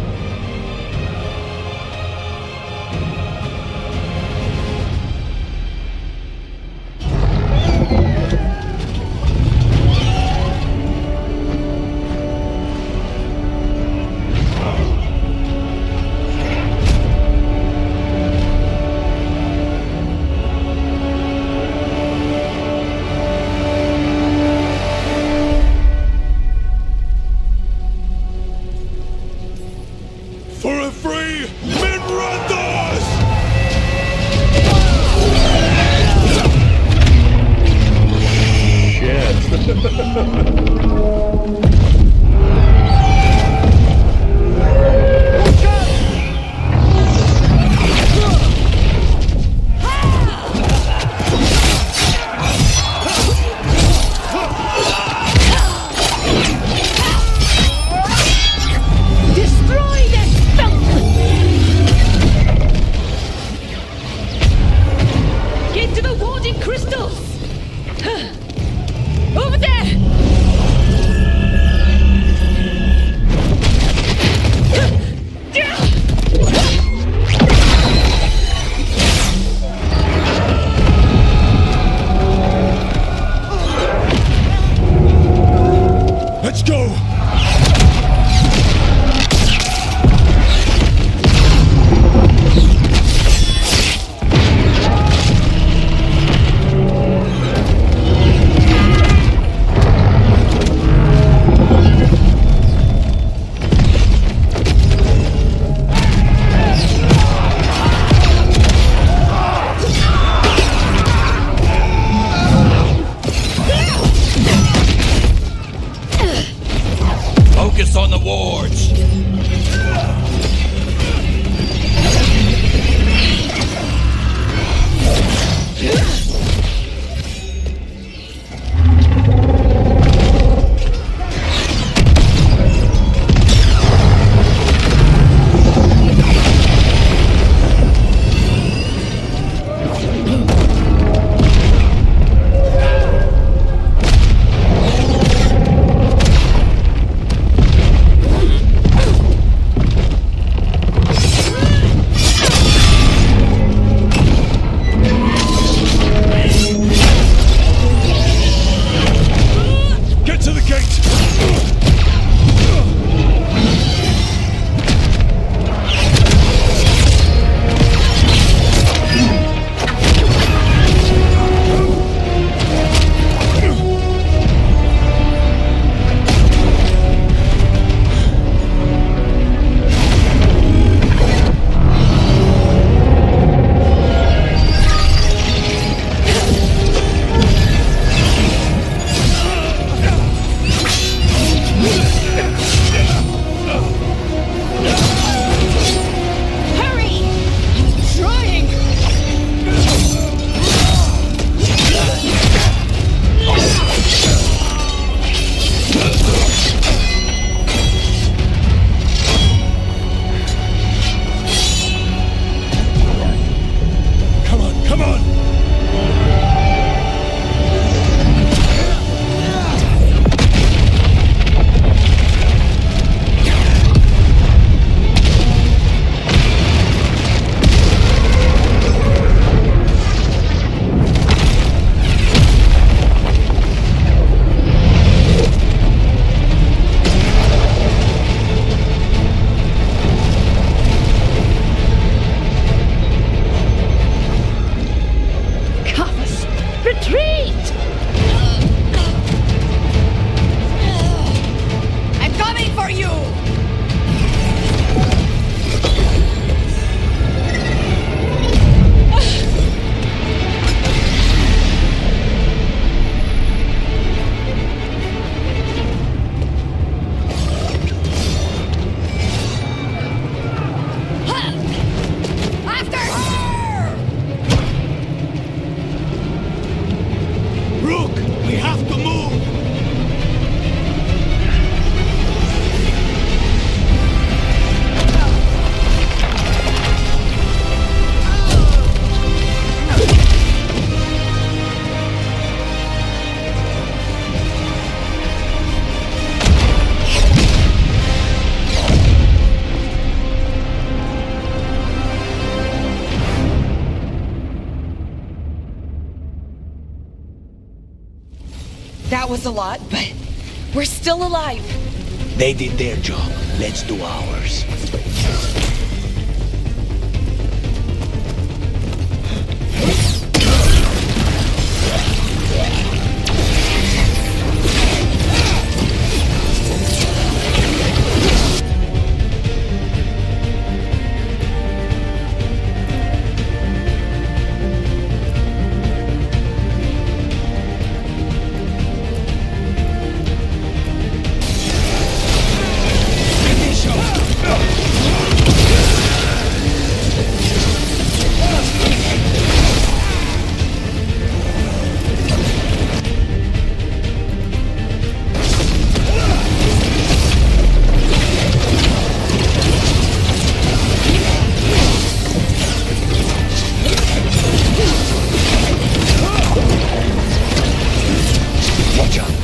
That was a lot, but we're still alive. They did their job. Let's do ours.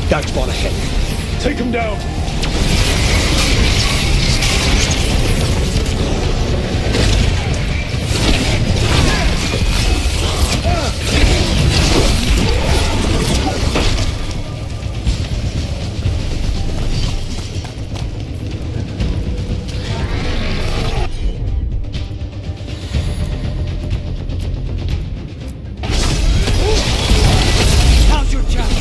Darkspawn ahead. Take him down. How's your job?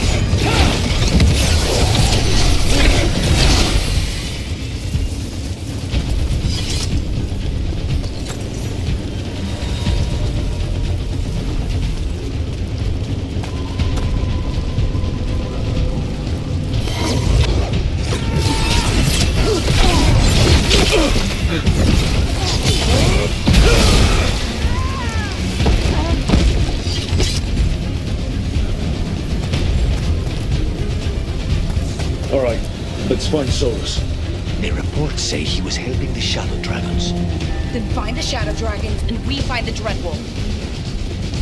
All right, let's find Solus. The reports say he was helping the Shadow Dragons. Then find the Shadow Dragons and we find the Dreadwolf.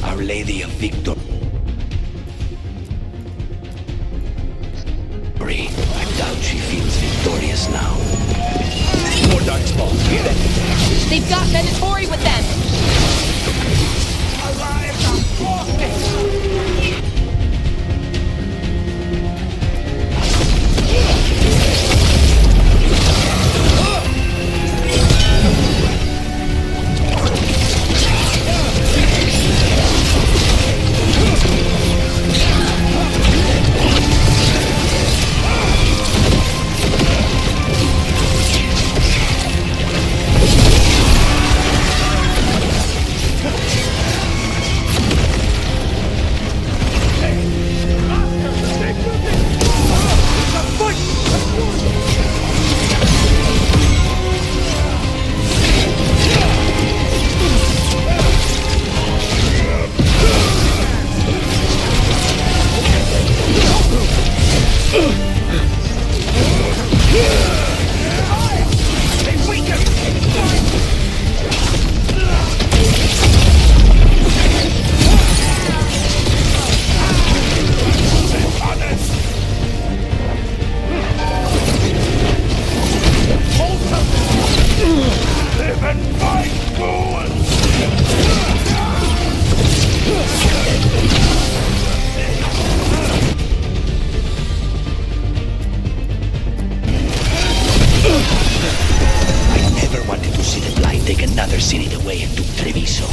Our Lady of Victory. I doubt she feels victorious now. More Darkspawn. Get it. They've got Venatori with them. Another city the way it took Treviso.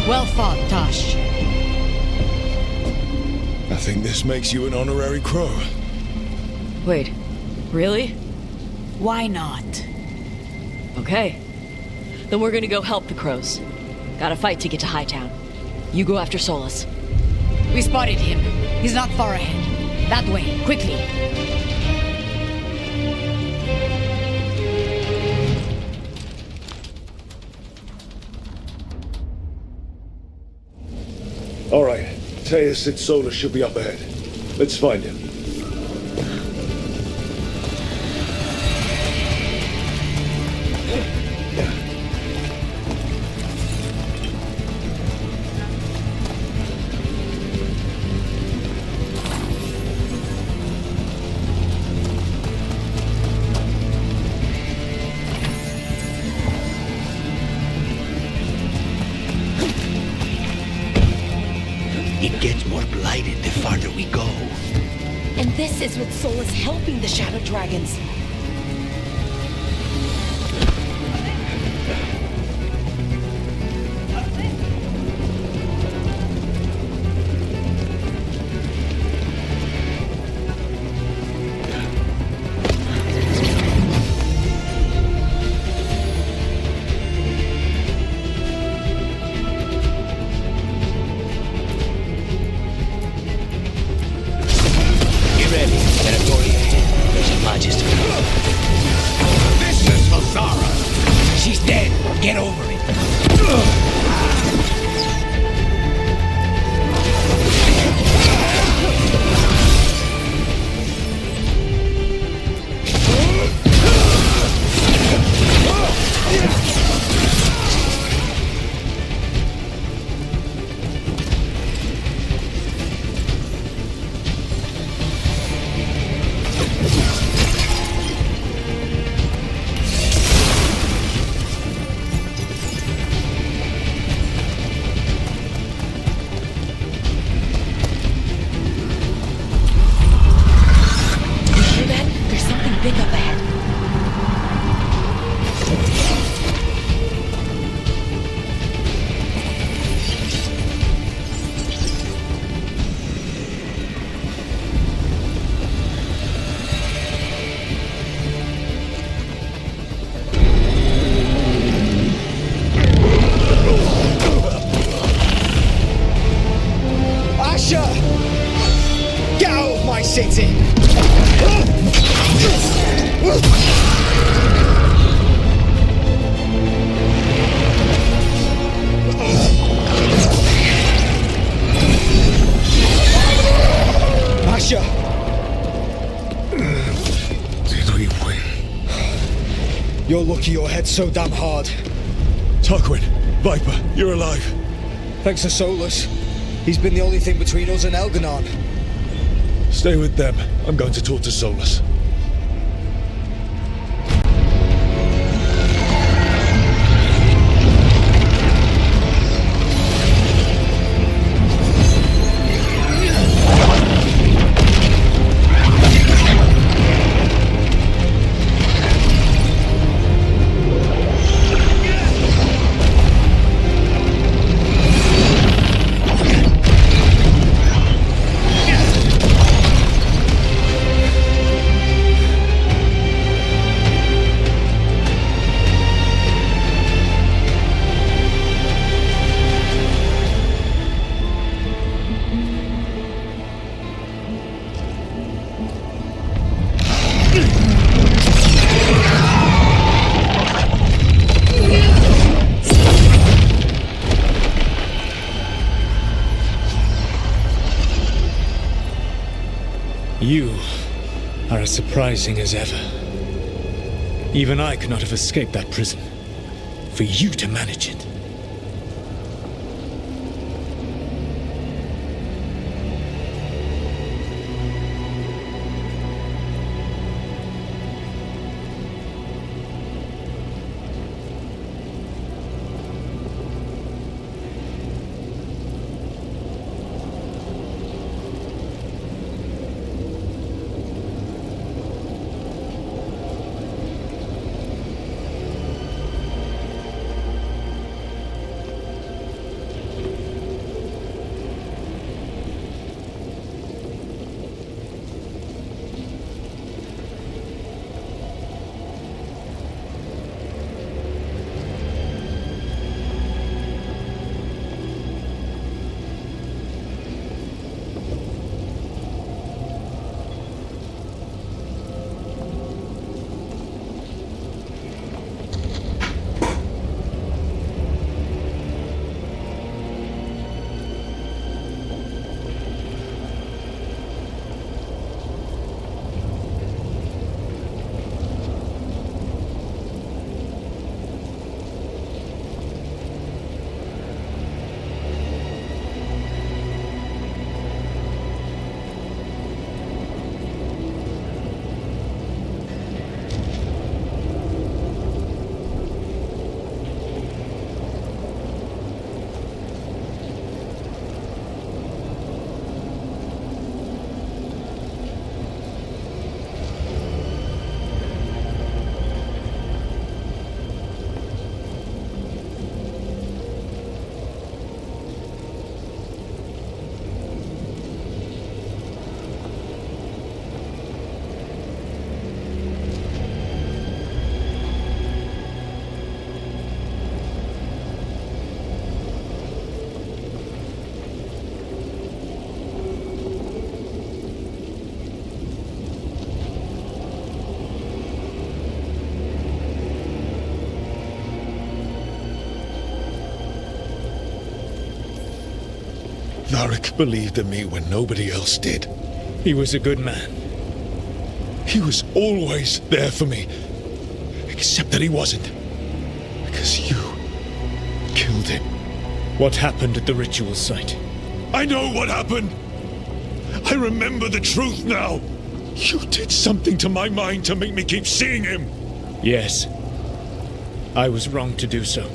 Well fought, Tosh. think this makes you an honorary crow. Wait, really? Why not? Okay. Then we're gonna go help the crows. Gotta fight to get to Hightown. You go after Solus. We spotted him. He's not far ahead. That way, quickly. All right. Teus said Solus should be up ahead. Let's find him. It gets more blighted the farther we go. And this is what Solus helping the Shadow Dragons. Get over it. You're lucky your head's so damn hard. Tarquin, Viper, you're alive. Thanks to Solus. He's been the only thing between us and Elganon. Stay with them. I'm going to talk to Solus. You are as surprising as ever. Even I could not have escaped that prison. For you to manage it. Varric believed in me when nobody else did. He was a good man. He was always there for me. Except that he wasn't. Because you killed him. What happened at the ritual site? I know what happened! I remember the truth now! You did something to my mind to make me keep seeing him! Yes. I was wrong to do so.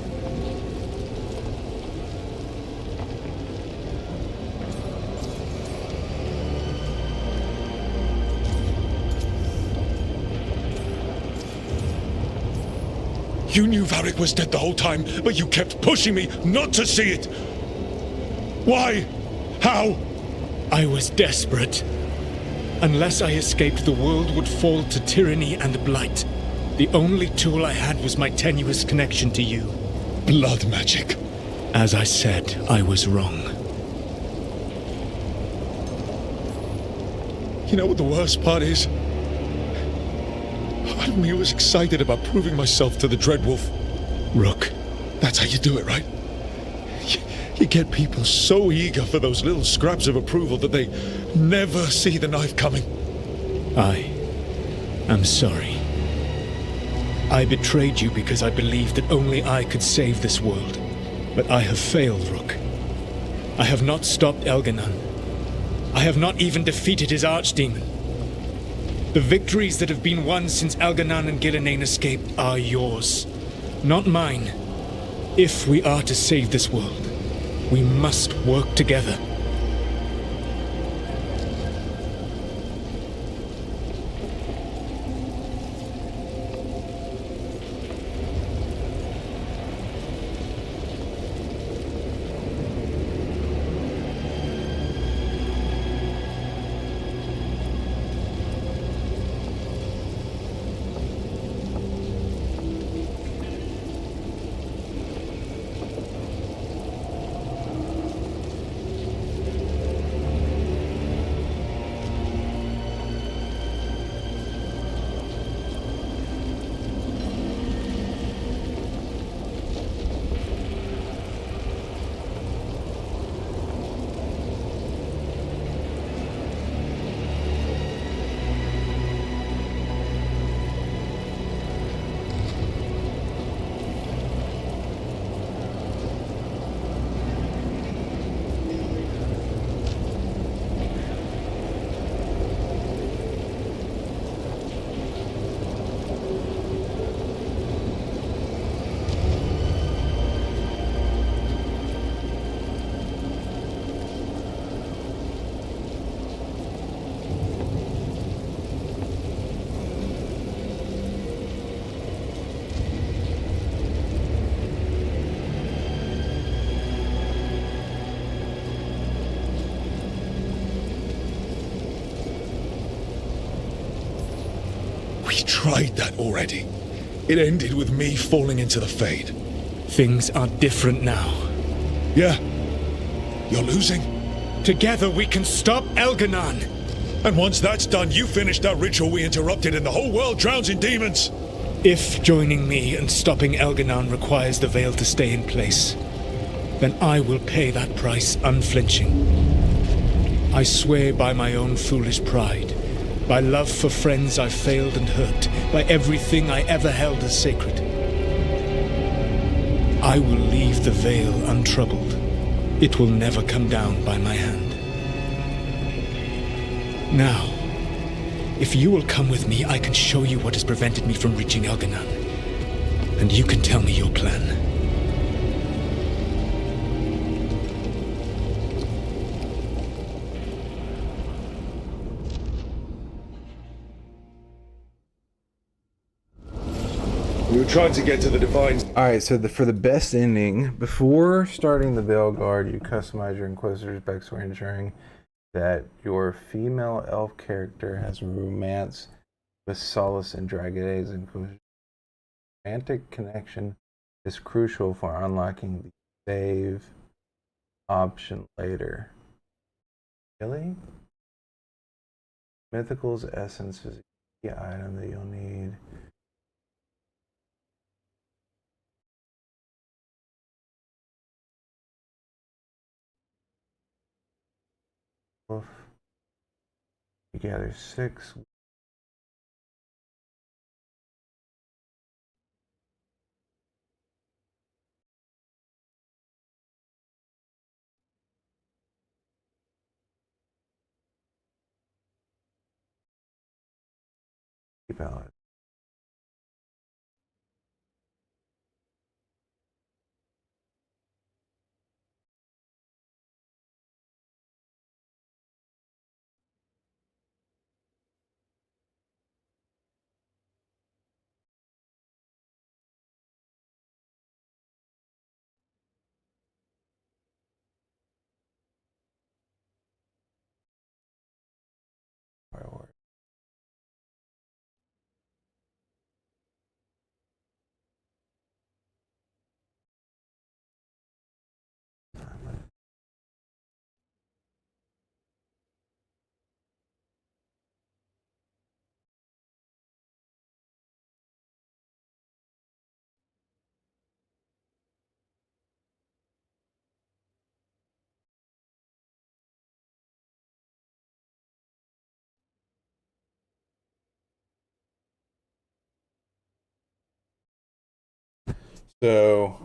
You knew Varric was dead the whole time, but you kept pushing me not to see it! Why? How? I was desperate. Unless I escaped, the world would fall to tyranny and blight. The only tool I had was my tenuous connection to you. Blood magic. As I said, I was wrong. You know what the worst part is? Part of me was excited about proving myself to the Dreadwolf. Rook. That's how you do it, right? You get people so eager for those little scraps of approval that they never see the knife coming. I am sorry. I betrayed you because I believed that only I could save this world. But I have failed, Rook. I have not stopped Elganon. I have not even defeated his archdemon. The victories that have been won since Elganon and Gillenane escaped are yours, not mine. If we are to save this world, we must work together. We tried that already. It ended with me falling into the Fade. Things are different now. Yeah. You're losing. Together we can stop Elganon. And once that's done, you finish that ritual we interrupted and the whole world drowns in demons. If joining me and stopping Elganon requires the Veil to stay in place, then I will pay that price unflinching. I swear by my own foolish pride, by love for friends I failed and hurt, by everything I ever held as sacred. I will leave the Veil untroubled. It will never come down by my hand. Now, if you will come with me, I can show you what has prevented me from reaching Elganon. And you can tell me your plan. We were trying to get to the Divines. Alright, so for the best ending, before starting the Veilguard, you customize your Inquisitor's backstory, ensuring that your female elf character has a romance with Solace and Dragone's Inquisitor. Romantic connection is crucial for unlocking the save option later. Really? Mythical's essence is a key item that you'll need. wolf. You gather 6. Ballot. So,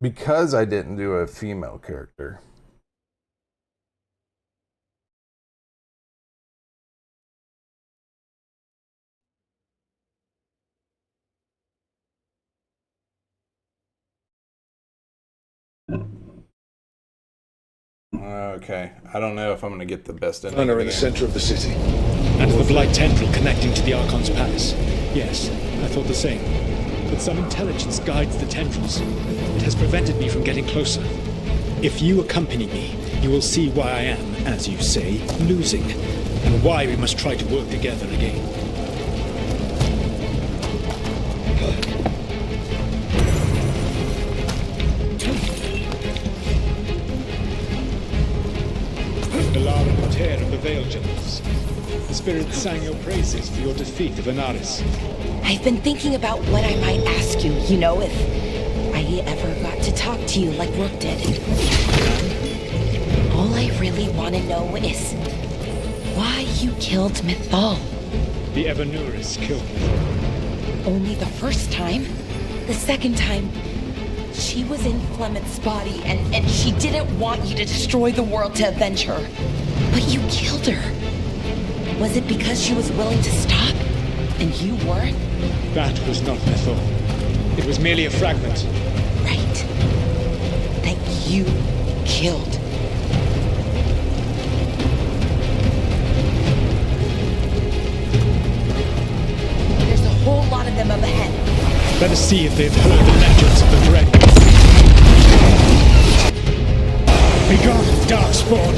because I didn't do a female character, okay, I don't know if I'm going to get the best ending. Runner in the center of the city. And the Blight Tendril connecting to the Archon's palace. Yes, I thought the same. But some intelligence guides the tendrils. It has prevented me from getting closer. If you accompany me, you will see why I am, as you say, losing, and why we must try to work together again. Galara the Tear of the Veilguard. The spirits sang your praises for your defeat of Anaris. I've been thinking about what I might ask you, you know, if I ever got to talk to you like Rook did. All I really want to know is why you killed Mythal. The Evanuris killed me. Only the first time. The second time, she was in Flemet's body, and she didn't want you to destroy the world to avenge her. But you killed her. Was it because she was willing to stop, and you weren't? That was not Mythal. It was merely a fragment. Right. That you killed. There's a whole lot of them up ahead. Let us see if they've heard the legends of the Dread. Begone, Darkspawn!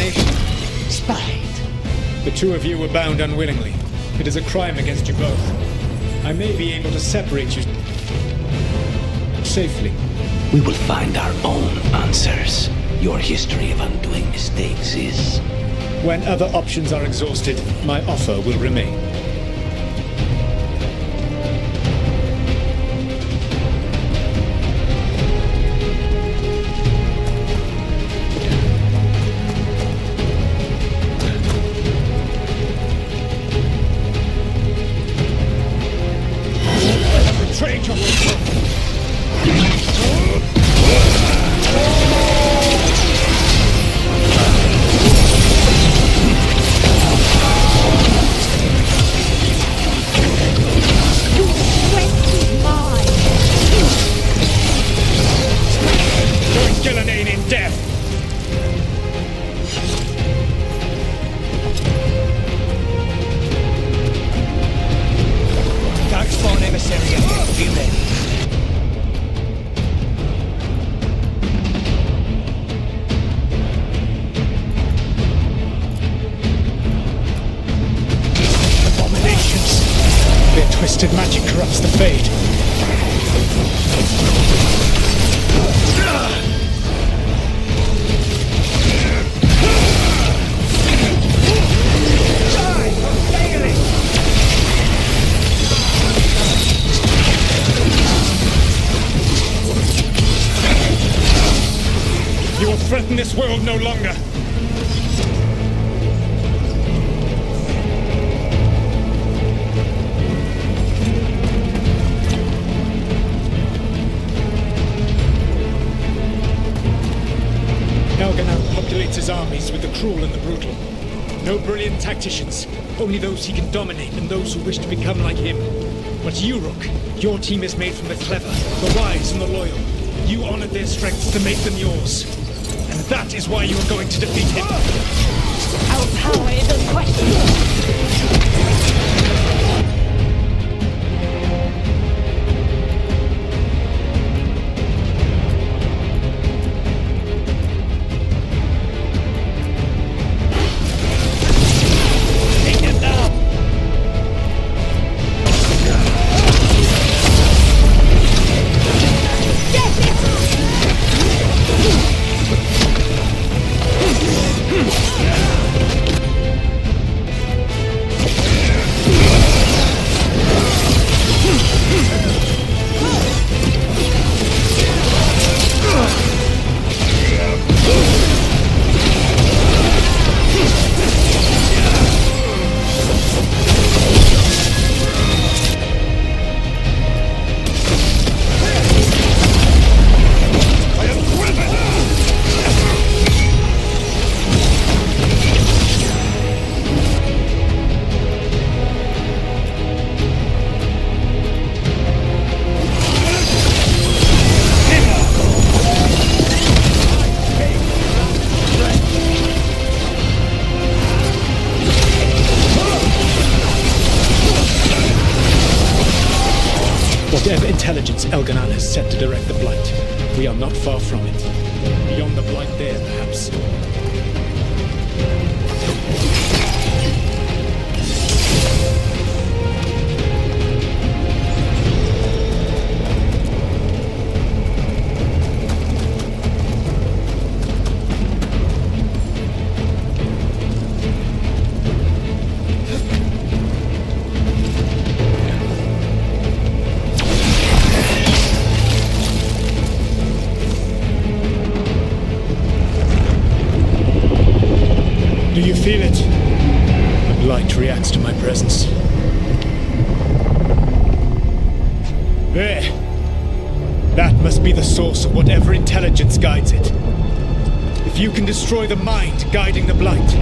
abomination. Spite. The two of you were bound unwillingly. It is a crime against you both. I may be able to separate you safely. We will find our own answers. Your history of undoing mistakes is... When other options are exhausted, my offer will remain. Betrayed your Gillenane in death! Darkspawn emissary ahead. Be ready. Abominations! Their twisted magic corrupts the Fade. You will threaten this world no longer. Elganan populates his armies with the cruel and the brutal. No brilliant tacticians, only those he can dominate and those who wish to become like him. But you, Rook, your team is made from the clever, the wise and the loyal. You honored their strengths to make them yours. And that is why you are going to defeat him. Our power is unquestioned. Whatever intelligence Elganan has set to direct the Blight, we are not far from it. Beyond the Blight there, perhaps. Do you feel it? The Blight reacts to my presence. There! That must be the source of whatever intelligence guides it. If you can destroy the mind guiding the Blight,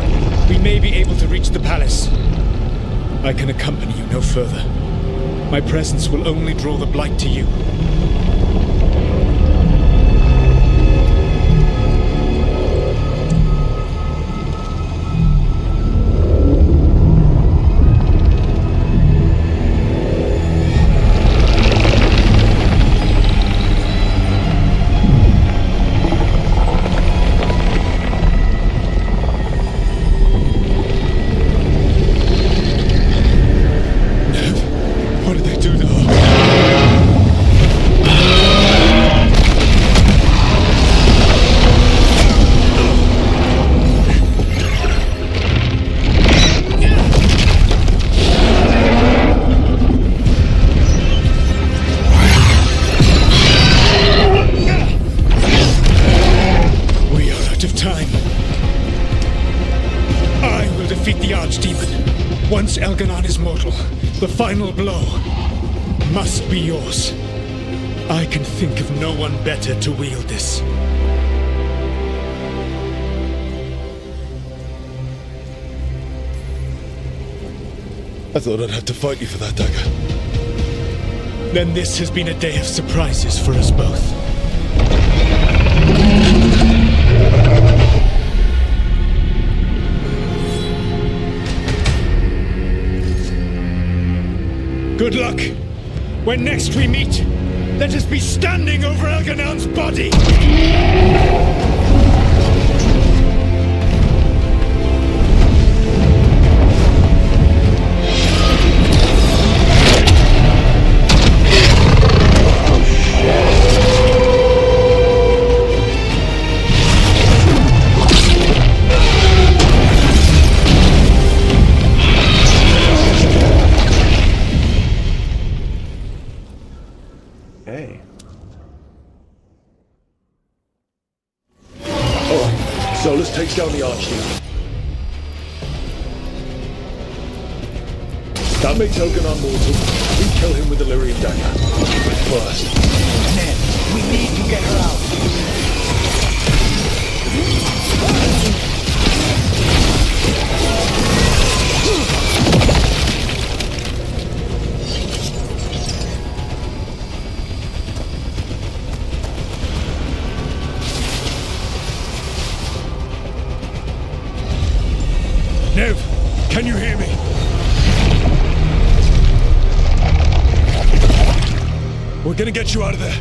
we may be able to reach the palace. I can accompany you no further. My presence will only draw the Blight to you. defeat the Archdemon. Once Elganon is mortal, the final blow must be yours. I can think of no one better to wield this. I thought I'd have to fight you for that dagger. Then this has been a day of surprises for us both. Good luck. When next we meet, let us be standing over Elganon's body! Okay. Alright, Solus takes down the Archdemon. That makes Elganon mortal. We kill him with the Lyrian dagger. But first... Ned, we need to get her out. Nev, can you hear me? We're gonna get you out of there.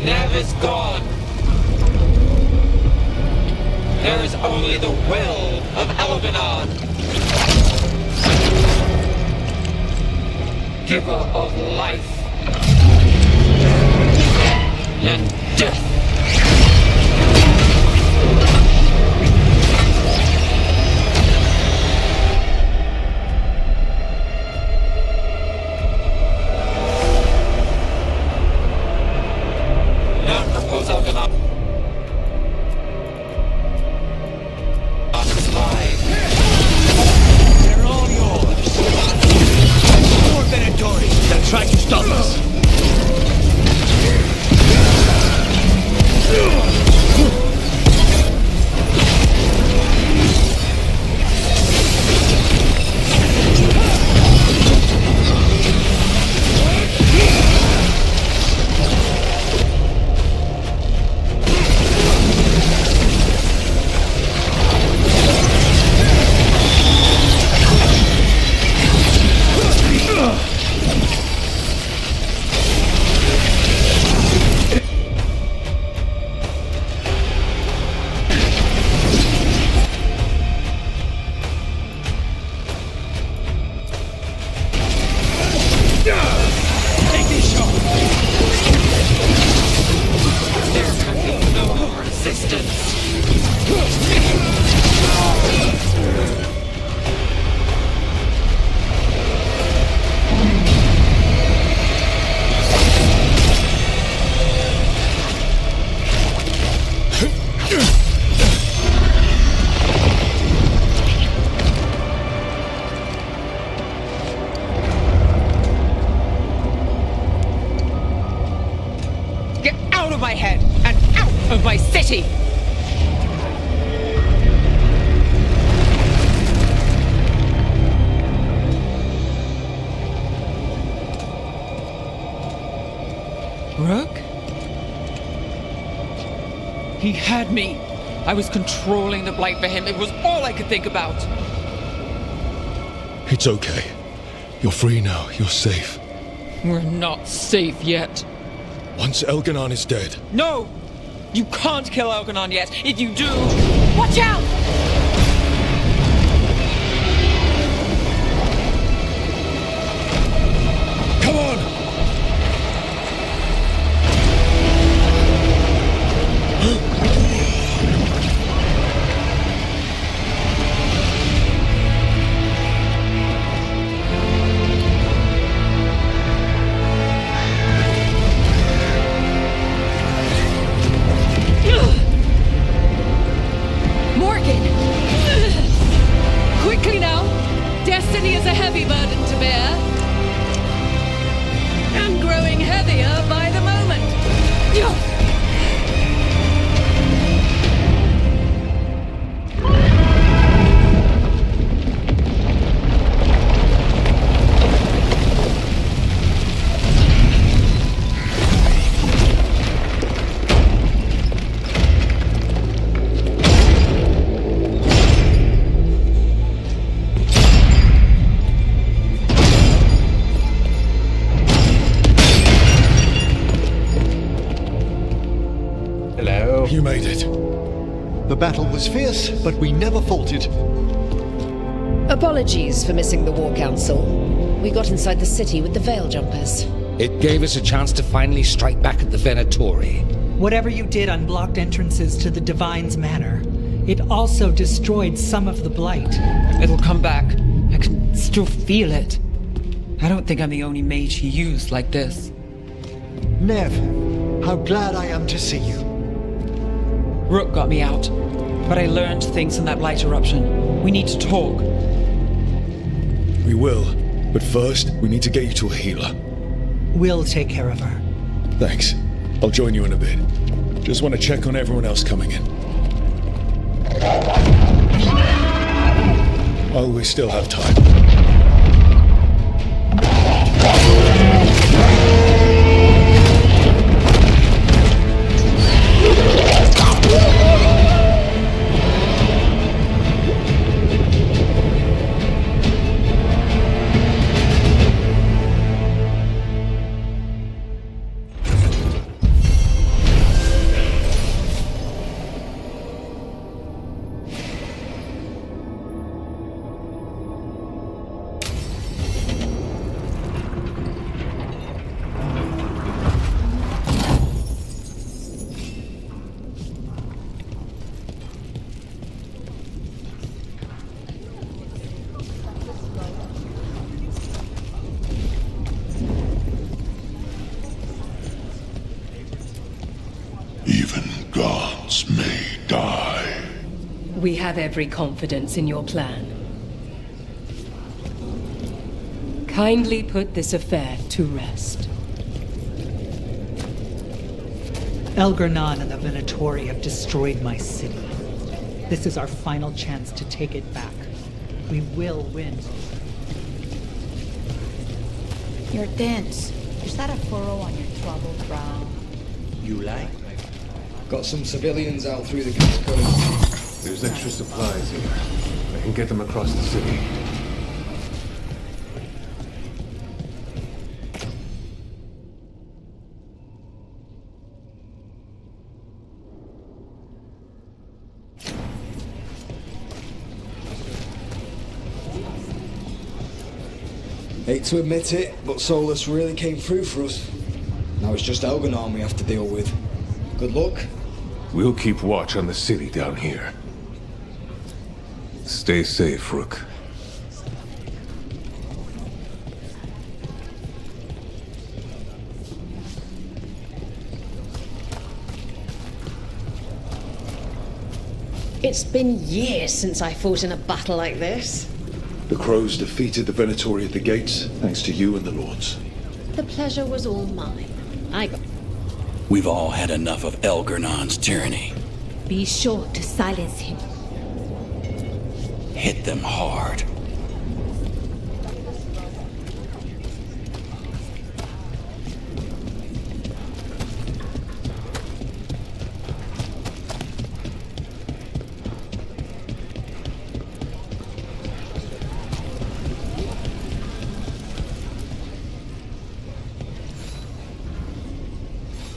Nev is gone. There is only the will of Elganon. Giver of life and death. They're all yours. More Venatori that tried to stop us. Take this shot. There can be no resistance. Get out of my head and out of my city! Rook? He had me. I was controlling the blight for him. It was all I could think about. It's okay. You're free now. You're safe. We're not safe yet. Once Elganon is dead... No! You can't kill Elganon yet. If you do... Watch out! Come on! Morgan! a heavy burden to bear. And growing heavier by the moment. You made it. The battle was fierce, but we never faltered. Apologies for missing the War Council. We got inside the city with the Veil Jumpers. It gave us a chance to finally strike back at the Venatori. Whatever you did unblocked entrances to the Divine's Manor. It also destroyed some of the Blight. It'll come back. I can still feel it. I don't think I'm the only mage he used like this. Nev, how glad I am to see you. Rook got me out, but I learned things in that blight eruption. We need to talk. We will, but first, we need to get you to a healer. We'll take care of her. Thanks. I'll join you in a bit. Just want to check on everyone else coming in. While we still have time. We have every confidence in your plan. Kindly put this affair to rest. Elgar'nan and the Venatori have destroyed my city. This is our final chance to take it back. We will win. You're tense. Is that a furrow on your troubled brow? You like? Got some civilians out through the Gas Coast. There's extra supplies here. I can get them across the city. Hate to admit it, but Solus really came through for us. Now it's just Elgar'nan we have to deal with. Good luck. We'll keep watch on the city down here. Stay safe, Rook. It's been years since I fought in a battle like this. The Crows defeated the Venatori at the gates, thanks to you and the Lords. The pleasure was all mine. I got... We've all had enough of Elgar'nan's tyranny. Be sure to silence him. Hit them hard.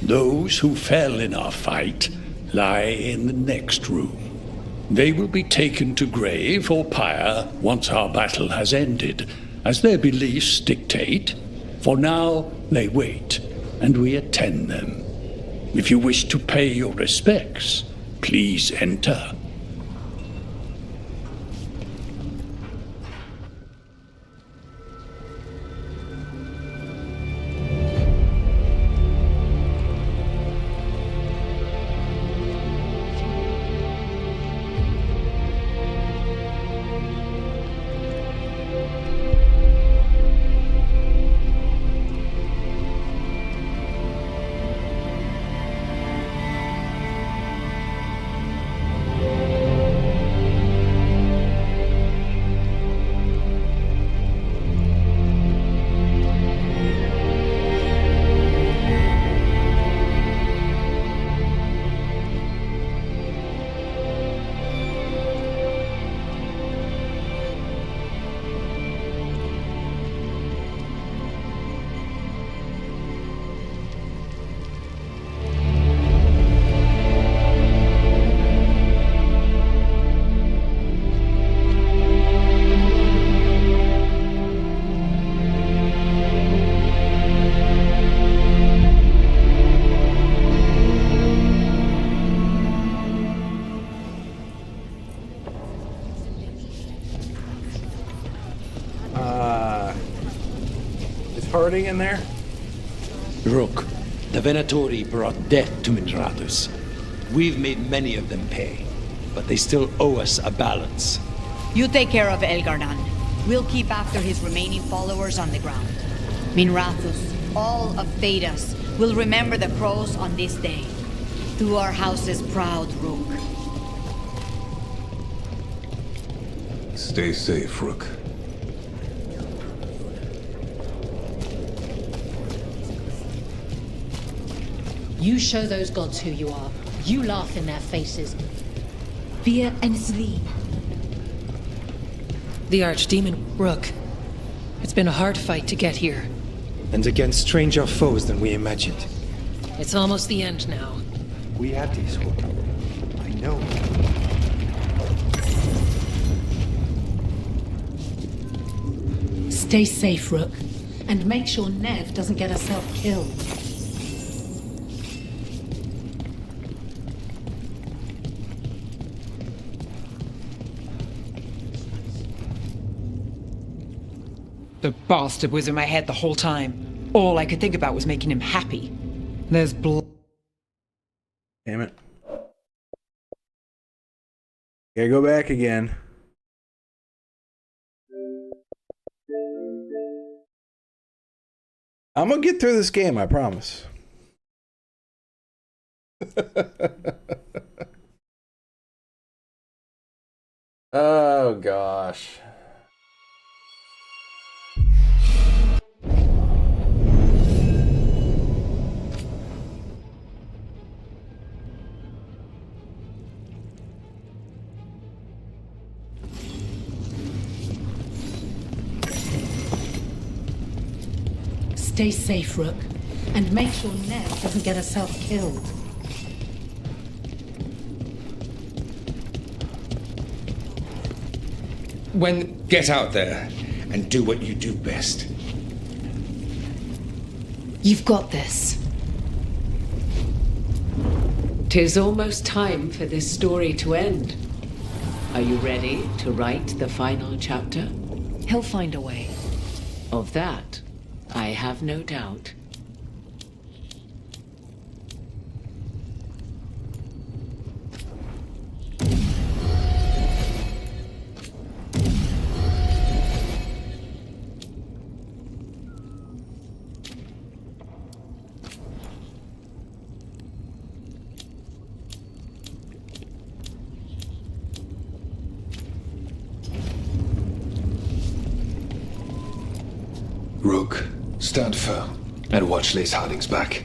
Those who fell in our fight lie in the next room. They will be taken to grave or pyre once our battle has ended, as their beliefs dictate. For now, they wait, and we attend them. If you wish to pay your respects, please enter. party in there? Rook, the Venatori brought death to Minrathous. We've made many of them pay, but they still owe us a balance. You take care of Elgarnan. We'll keep after his remaining followers on the ground. Minrathous, all of Thedas, will remember the crows on this day. To our house's proud Rook. Stay safe, Rook. You show those gods who you are. You laugh in their faces. Fear and sleep. The Archdemon, Rook. It's been a hard fight to get here. And against stranger foes than we imagined. It's almost the end now. We have these, Rook. I know. Stay safe, Rook. And make sure Nev doesn't get herself killed. The bastard was in my head the whole time. All I could think about was making him happy. There's blood. Damn it. Gotta go back again. I'm gonna get through this game, I promise. Oh gosh. Stay safe, Rook. And make sure Nev doesn't get herself killed. Get out there and do what you do best. You've got this. 'Tis almost time for this story to end. Are you ready to write the final chapter? He'll find a way. Of that, I have no doubt. Rook, stand firm and watch Lace Harding's back.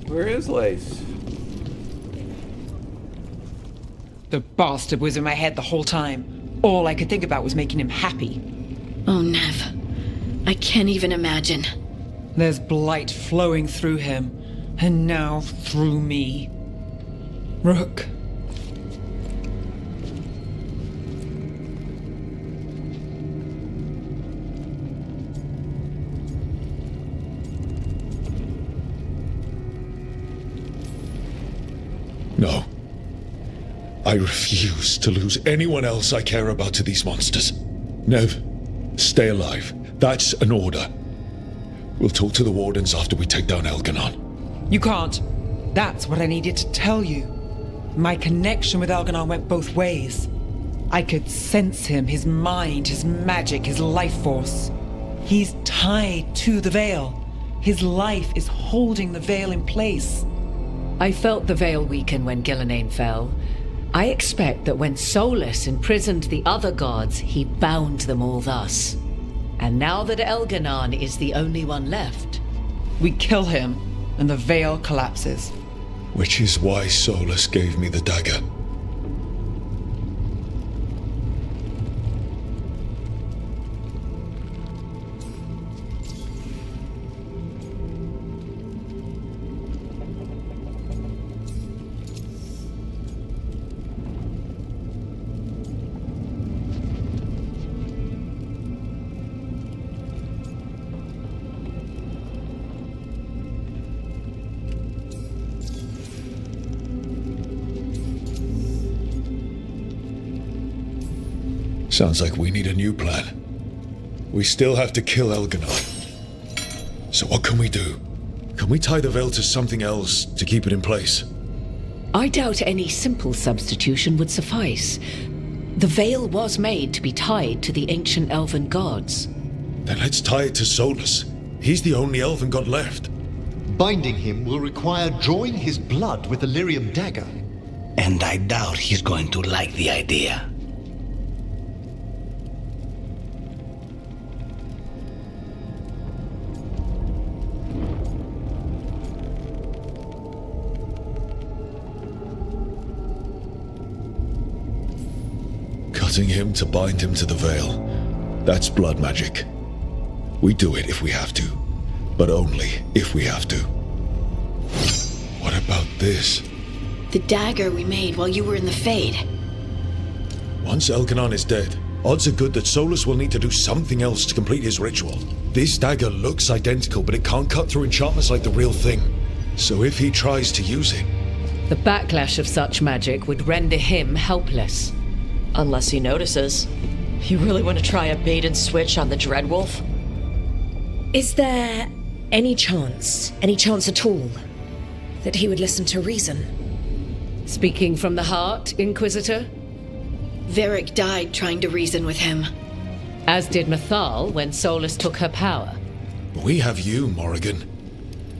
Where is Lace? The bastard was in my head the whole time. All I could think about was making him happy. Oh, Nev. I can't even imagine. There's blight flowing through him, and now through me. Rook. No. I refuse to lose anyone else I care about to these monsters. Nev, stay alive. That's an order. We'll talk to the Wardens after we take down Elganon. You can't. That's what I needed to tell you. My connection with Elganon went both ways. I could sense him, his mind, his magic, his life force. He's tied to the Veil. His life is holding the Veil in place. I felt the Veil weaken when Gillenane fell. I expect that when Solus imprisoned the other gods, he bound them all thus. And now that Elganon is the only one left, we kill him, and the Veil collapses. Which is why Solus gave me the dagger. Sounds like we need a new plan. We still have to kill Elganon. So what can we do? Can we tie the veil to something else to keep it in place? I doubt any simple substitution would suffice. The veil was made to be tied to the ancient elven gods. Then let's tie it to Solus. He's the only elven god left. Binding him will require drawing his blood with the lyrium dagger. And I doubt he's going to like the idea. Cutting him to bind him to the veil. That's blood magic. We do it if we have to, but only if we have to. What about this? The dagger we made while you were in the Fade. Once Elganon is dead, odds are good that Solus will need to do something else to complete his ritual. This dagger looks identical, but it can't cut through enchantments like the real thing. So if he tries to use it... The backlash of such magic would render him helpless. Unless he notices. You really want to try a bait and switch on the Dreadwolf? Is there any chance at all, that he would listen to reason? Speaking from the heart, Inquisitor? Varric died trying to reason with him. As did Mythal when Solus took her power. We have you, Morrigan.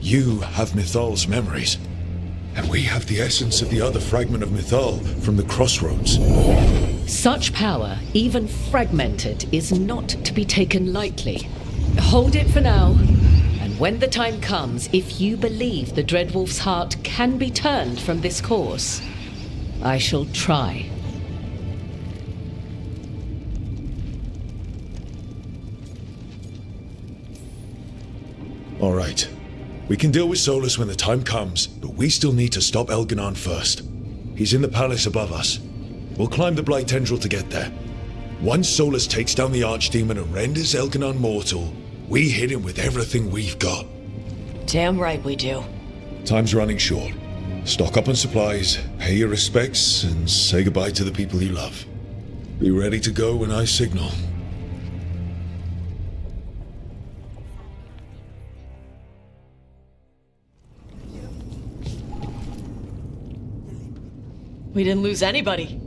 You have Mythal's memories. And we have the essence of the other fragment of Mythal from the Crossroads. Such power, even fragmented, is not to be taken lightly. Hold it for now, and when the time comes, if you believe the Dreadwolf's heart can be turned from this course, I shall try. All right. We can deal with Solus when the time comes, but we still need to stop Elganon first. He's in the palace above us. We'll climb the Blight Tendril to get there. Once Solus takes down the Archdemon and renders Elganon mortal, we hit him with everything we've got. Damn right we do. Time's running short. Stock up on supplies, pay your respects, and say goodbye to the people you love. Be ready to go when I signal. We didn't lose anybody.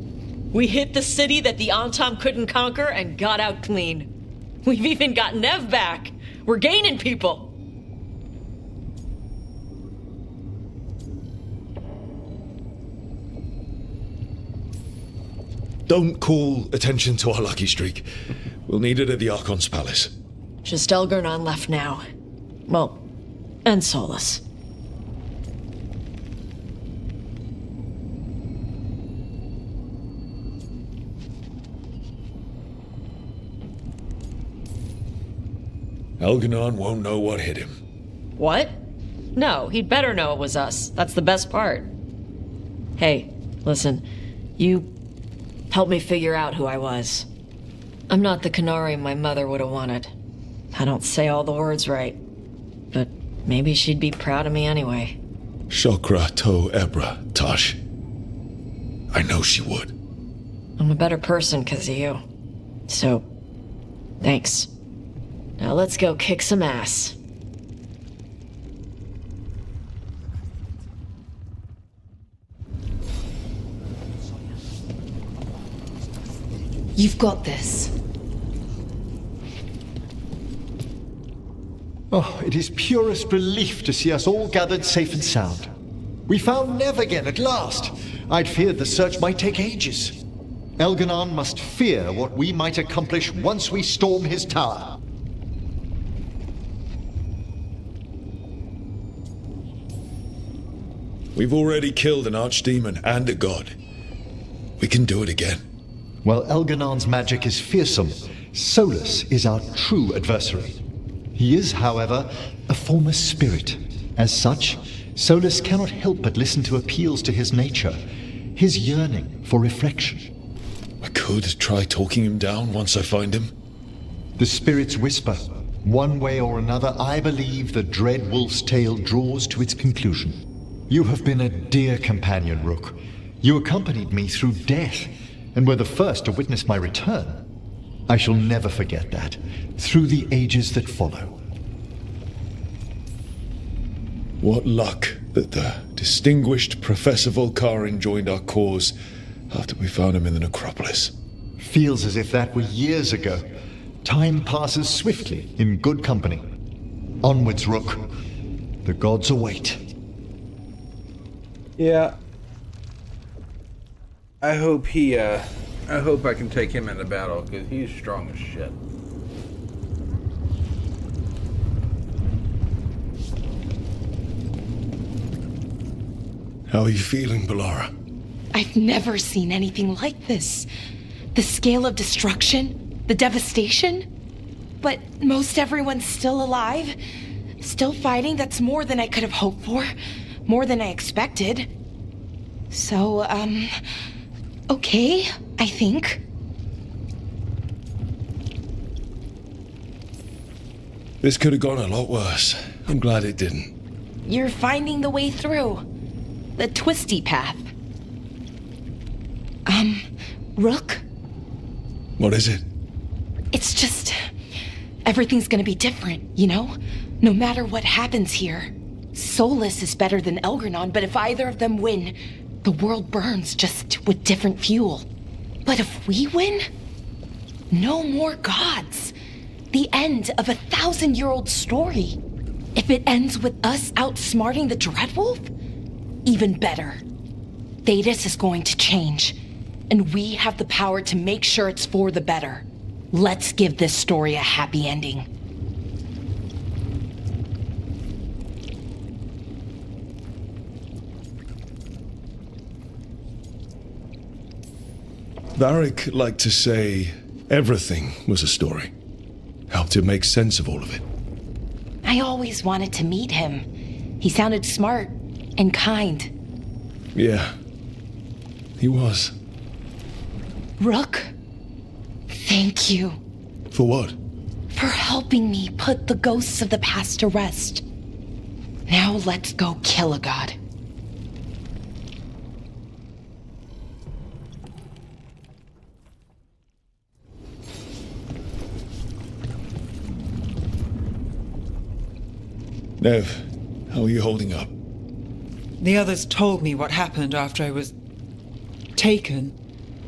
We hit the city that the Antam couldn't conquer and got out clean. We've even got Nev back. We're gaining people. Don't call attention to our lucky streak. We'll need it at the Archon's palace. Just Elgarnon left now. Well, and Solus. Elganon won't know what hit him. What? No, he'd better know it was us. That's the best part. Hey, listen. You helped me figure out who I was. I'm not the Canary my mother would have wanted. I don't say all the words right. But maybe she'd be proud of me anyway. Shokra to Ebra, Tosh. I know she would. I'm a better person because of you. So, thanks. Now let's go kick some ass. You've got this. Oh, it is purest relief to see us all gathered safe and sound. We found Nev again at last. I'd feared the search might take ages. Elganon must fear what we might accomplish once we storm his tower. We've already killed an archdemon and a god. We can do it again. While Elganon's magic is fearsome, Solus is our true adversary. He is, however, a former spirit. As such, Solus cannot help but listen to appeals to his nature, his yearning for reflection. I could try talking him down once I find him. The spirits whisper. One way or another, I believe the dread wolf's tale draws to its conclusion. You have been a dear companion, Rook. You accompanied me through death, and were the first to witness my return. I shall never forget that, through the ages that follow. What luck that the distinguished Professor Volkarin joined our cause after we found him in the necropolis. Feels as if that were years ago. Time passes swiftly in good company. Onwards, Rook. The gods await. Yeah. I hope I can take him into battle, because he's strong as shit. How are you feeling, Bellara? I've never seen anything like this. The scale of destruction, the devastation. But most everyone's still alive, still fighting. That's more than I could have hoped for, more than I expected. So, okay, I think. This could have gone a lot worse. I'm glad it didn't. You're finding the way through. The twisty path. Rook? What is it? It's just... everything's gonna be different, you know? No matter what happens here. Solus is better than Elgranon, but if either of them win, the world burns, just with different fuel. But if we win, no more gods. The end of a 1,000-year-old story. If it ends with us outsmarting the Dreadwolf, even better. Thedas is going to change, and we have the power to make sure it's for the better. Let's give this story a happy ending. Varric liked to say everything was a story. Helped him make sense of all of it. I always wanted to meet him. He sounded smart and kind. Yeah, he was. Rook, thank you. For what? For helping me put the ghosts of the past to rest. Now let's go kill a god. Nev, how are you holding up? The others told me what happened after I was taken.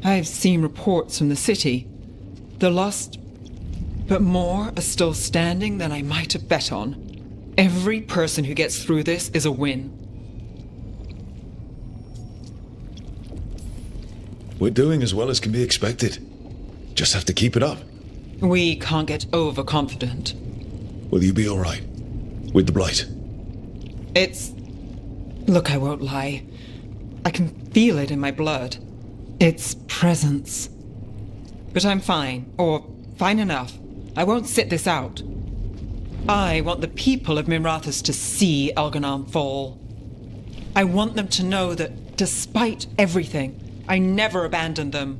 I've seen reports from the city. The lost, but more are still standing than I might have bet on. Every person who gets through this is a win. We're doing as well as can be expected. Just have to keep it up. We can't get overconfident. Will you be all right? With the blight? It's... Look, I won't lie. I can feel it in my blood. Its presence. But I'm fine, or fine enough. I won't sit this out. I want the people of Minrathous to see Elganon fall. I want them to know that, despite everything, I never abandoned them.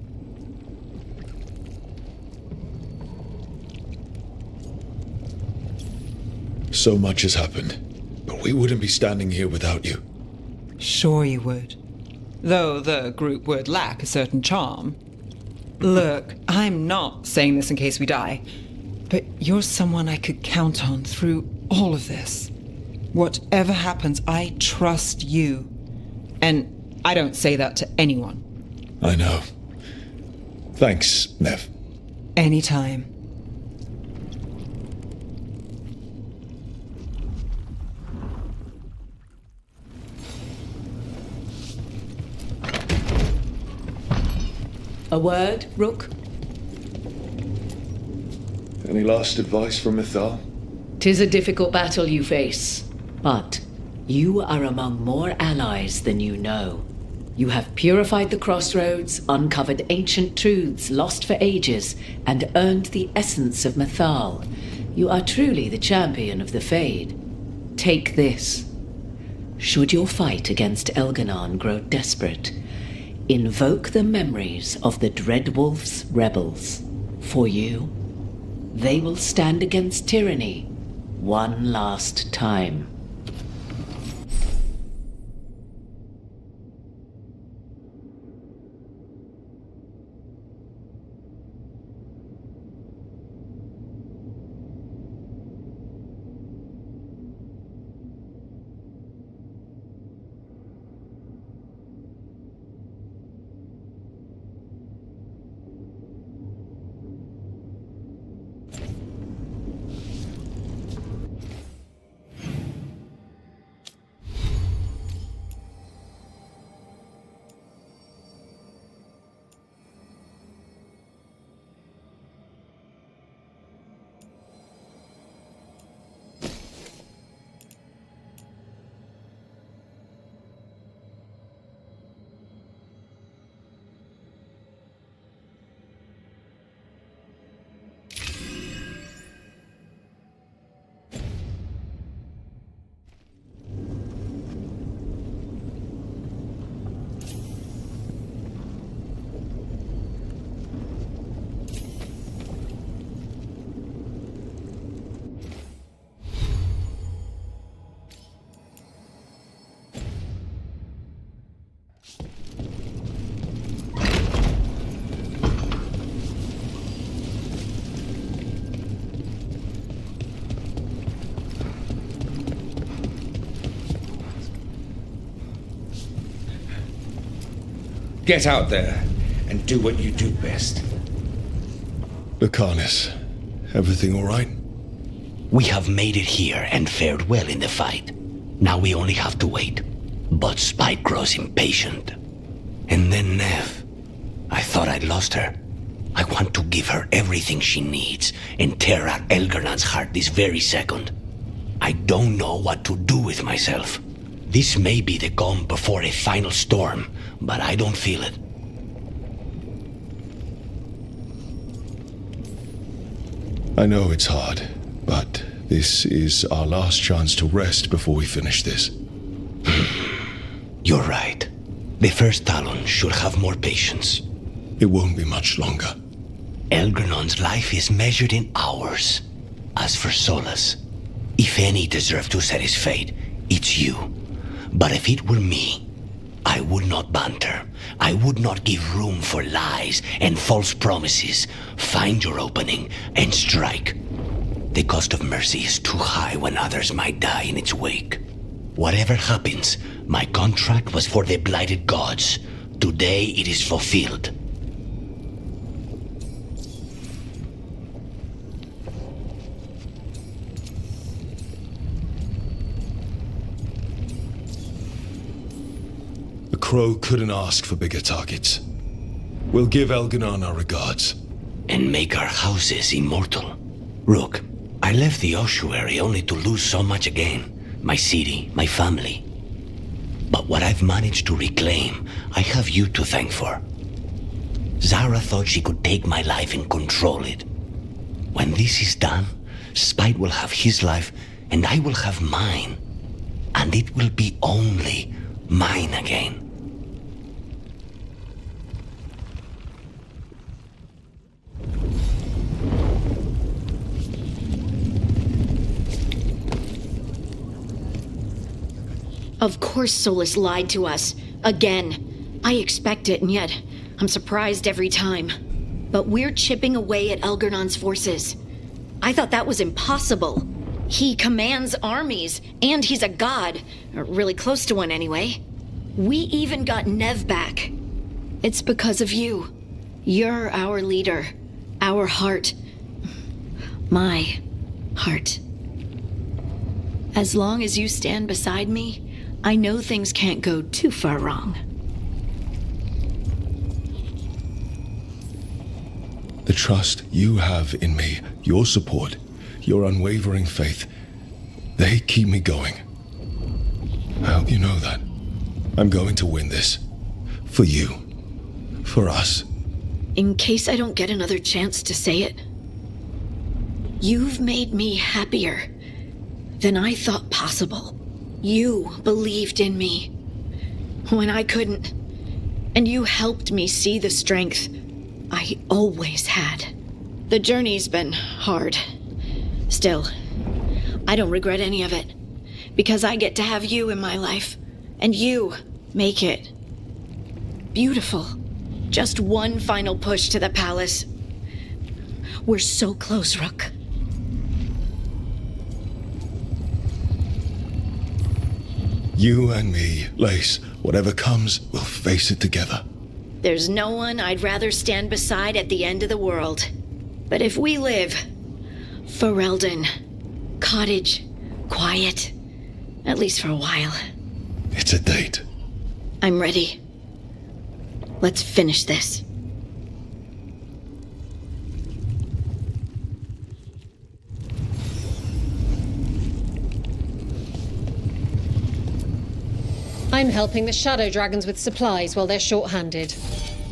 So much has happened, but we wouldn't be standing here without you. Sure you would. Though the group would lack a certain charm. Look, I'm not saying this in case we die, but you're someone I could count on through all of this. Whatever happens, I trust you. And I don't say that to anyone. I know. Thanks, Nev. Anytime. A word, Rook? Any last advice from Mythal? 'Tis a difficult battle you face, but you are among more allies than you know. You have purified the crossroads, uncovered ancient truths lost for ages, and earned the essence of Mythal. You are truly the champion of the Fade. Take this. Should your fight against Elganon grow desperate, invoke the memories of the Dreadwolf's rebels. For you, they will stand against tyranny one last time. Get out there and do what you do best. Lucanus, everything all right? We have made it here and fared well in the fight. Now we only have to wait. But Spike grows impatient. And then Nev. I thought I'd lost her. I want to give her everything she needs and tear out Elgernon's heart this very second. I don't know what to do with myself. This may be the calm before a final storm, but I don't feel it. I know it's hard, but this is our last chance to rest before we finish this. You're right. The first Talon should have more patience. It won't be much longer. Elgernon's life is measured in hours. As for Solus, if any deserve to set his fate, it's you. But if it were me, I would not banter. I would not give room for lies and false promises. Find your opening and strike. The cost of mercy is too high when others might die in its wake. Whatever happens, my contract was for the blighted gods. Today it is fulfilled. The Crow couldn't ask for bigger targets. We'll give Elganon our regards. And make our houses immortal. Rook, I left the ossuary only to lose so much again. My city, my family. But what I've managed to reclaim, I have you to thank for. Zara thought she could take my life and control it. When this is done, Spite will have his life, and I will have mine. And it will be only mine again. Of course Solus lied to us. Again. I expect it, and yet I'm surprised every time. But we're chipping away at Elgernon's forces. I thought that was impossible. He commands armies, and he's a god. Or really close to one, anyway. We even got Nev back. It's because of you. You're our leader. Our heart. My heart. As long as you stand beside me, I know things can't go too far wrong. The trust you have in me, your support, your unwavering faith, they keep me going. I hope you know that. I'm going to win this. For you. For us. In case I don't get another chance to say it, you've made me happier than I thought possible. You believed in me when I couldn't, and you helped me see the strength I always had. The journey's been hard. Still, I don't regret any of it, because I get to have you in my life, and you make it beautiful. Just one final push to the palace. We're so close, Rook. You and me, Lace, whatever comes, we'll face it together. There's no one I'd rather stand beside at the end of the world. But if we live, Ferelden, cottage, quiet, at least for a while. It's a date. I'm ready. Let's finish this. I'm helping the Shadow Dragons with supplies while they're short-handed.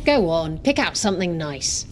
Go on, pick out something nice.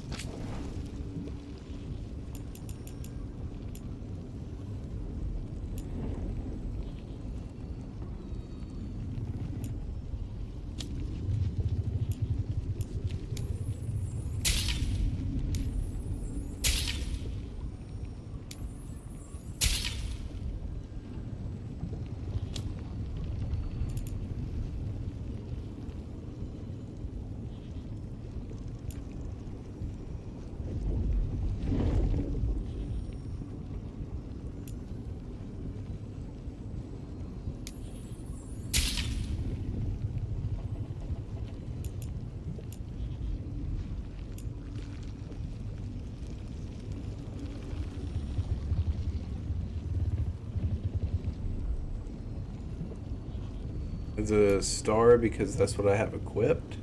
Is it a star because that's what I have equipped?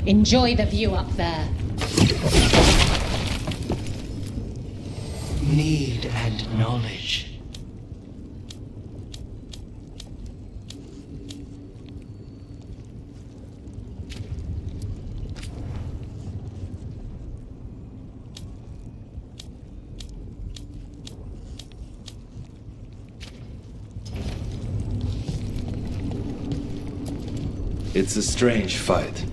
Enjoy the view up there. Need and knowledge. It's a strange fight.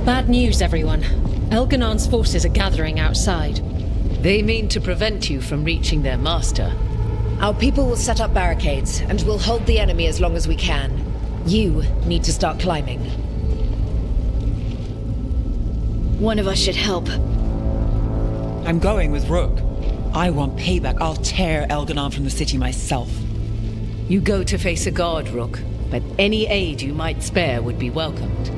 Bad news, everyone. Elganon's forces are gathering outside. They mean to prevent you from reaching their master. Our people will set up barricades, and we'll hold the enemy as long as we can. You need to start climbing. One of us should help. I'm going with Rook. I want payback. I'll tear Elganon from the city myself. You go to face a guard, Rook, but any aid you might spare would be welcomed.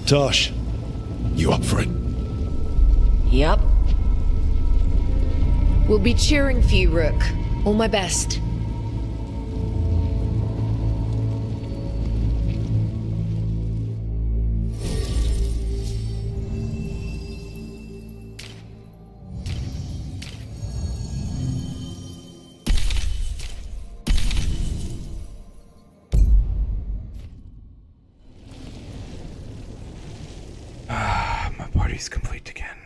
Tosh, you up for it? Yup. We'll be cheering for you, Rook. All my best. My party's complete again.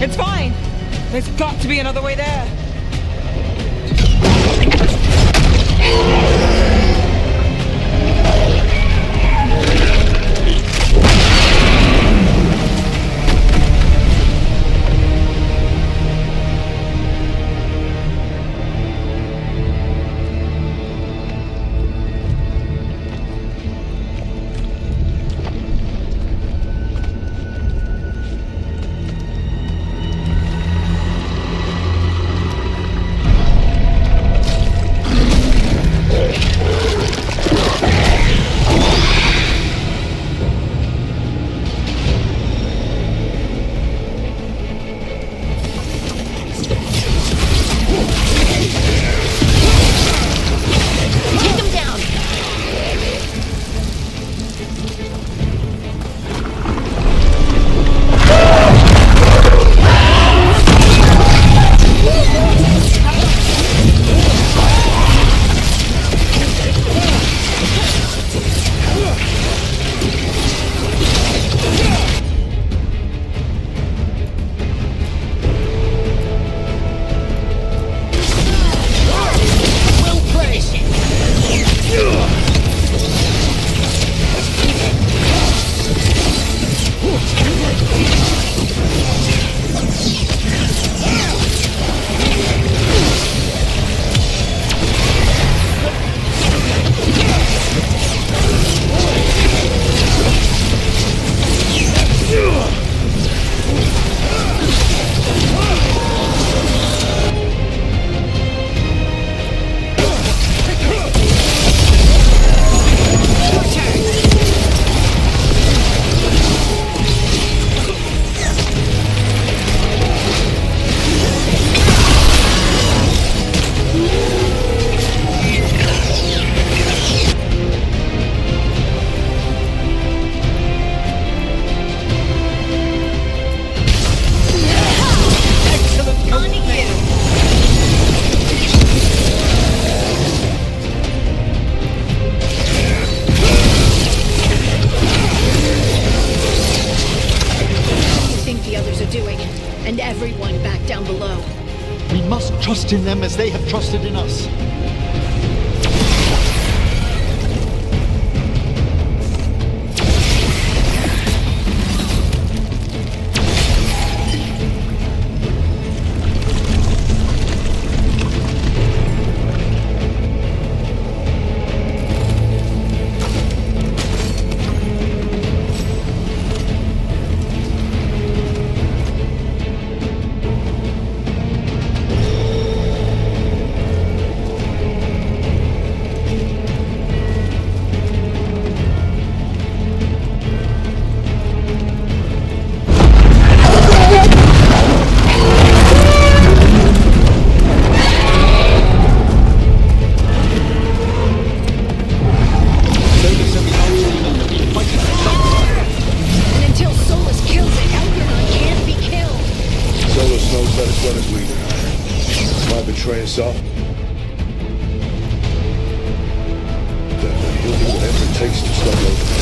It's fine. There's got to be another way there. trust in them as they have trusted in us. Up. He'll do whatever it takes to stop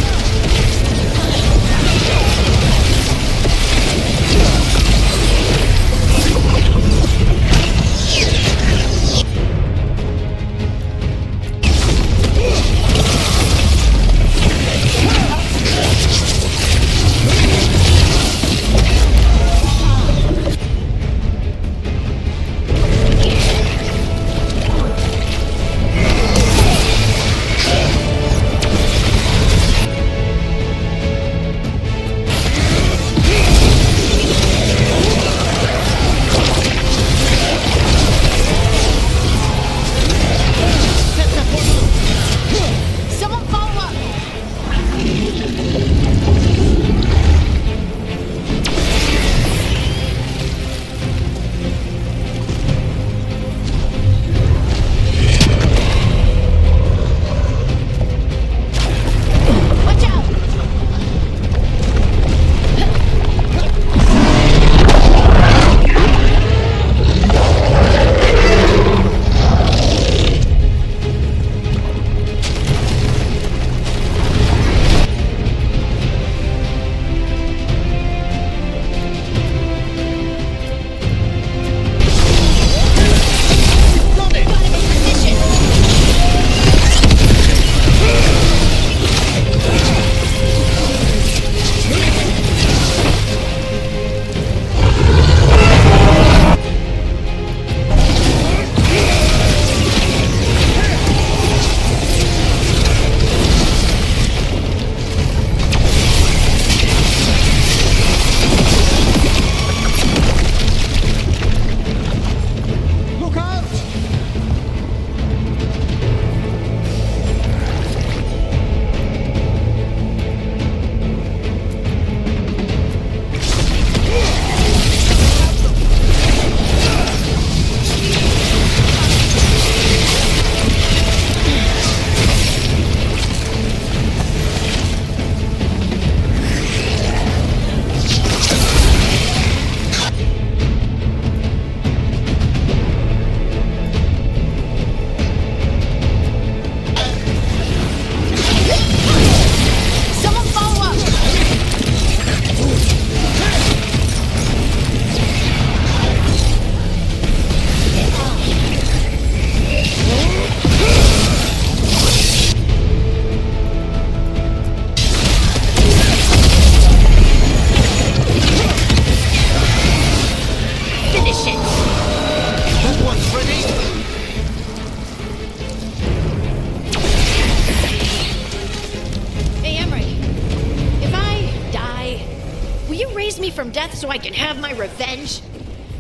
from death so I can have my revenge?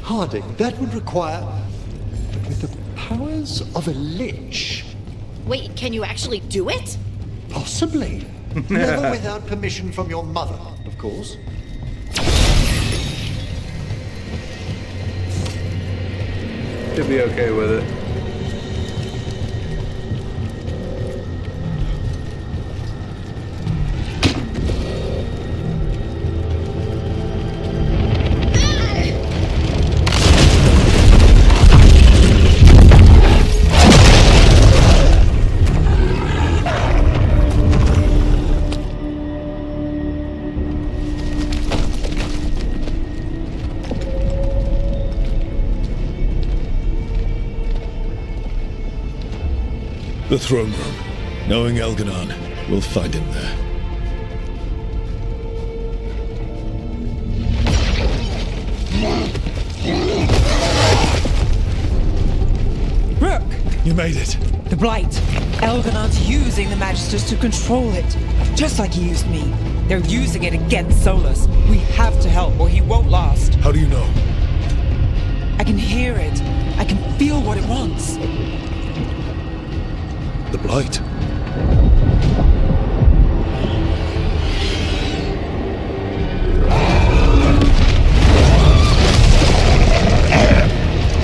Harding, that would require... with the powers of a lich. Wait, can you actually do it? Possibly. Never without permission from your mother, of course. Should be okay with it. The throne room. Knowing Elganon, we'll find him there. Rook! You made it. The Blight. Elganon's using the Magisters to control it. Just like he used me. They're using it against Solus. We have to help or he won't last. How do you know? I can hear it. I can feel what it wants. The Blight.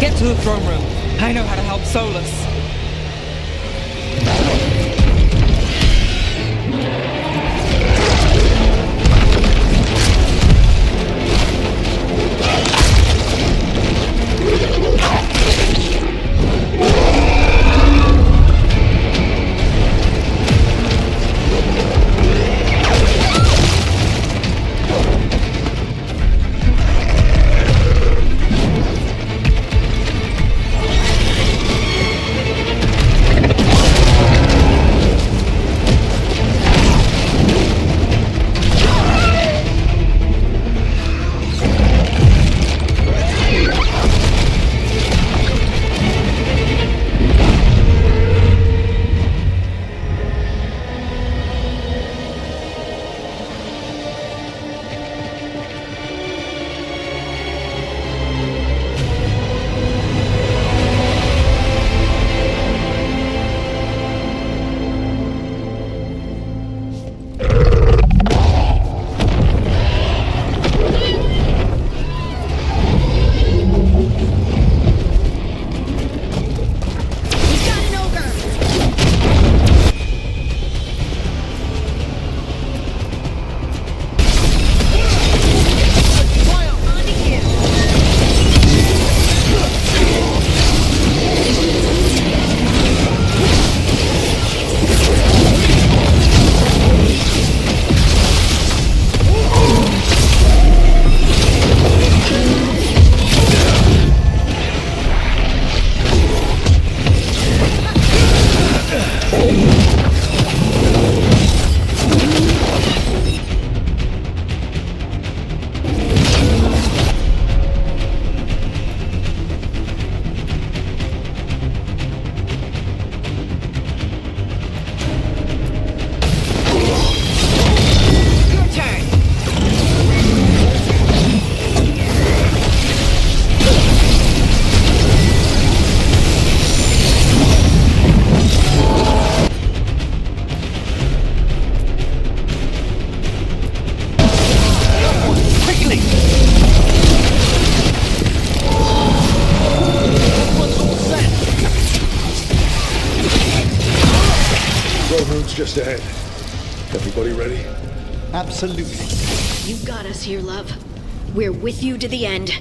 Get to the throne room. I know how to help Solus. Just ahead. Everybody ready? Absolutely. You got us here, love. We're with you to the end.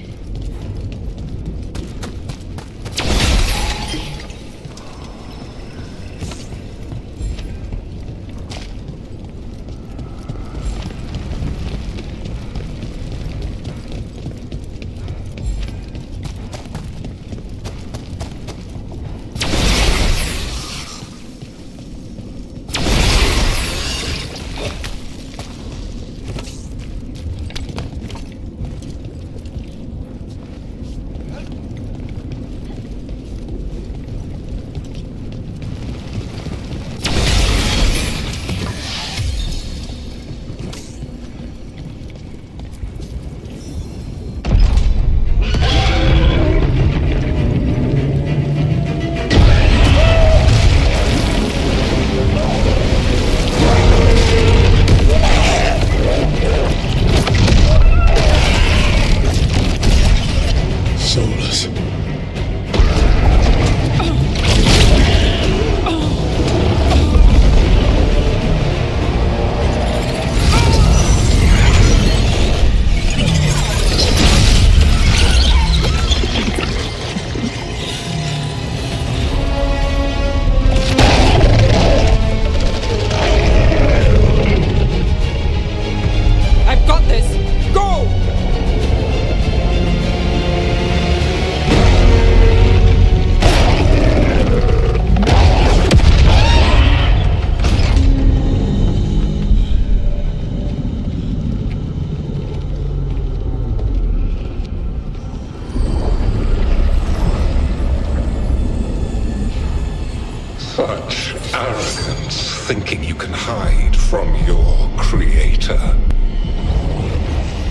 thinking you can hide from your creator.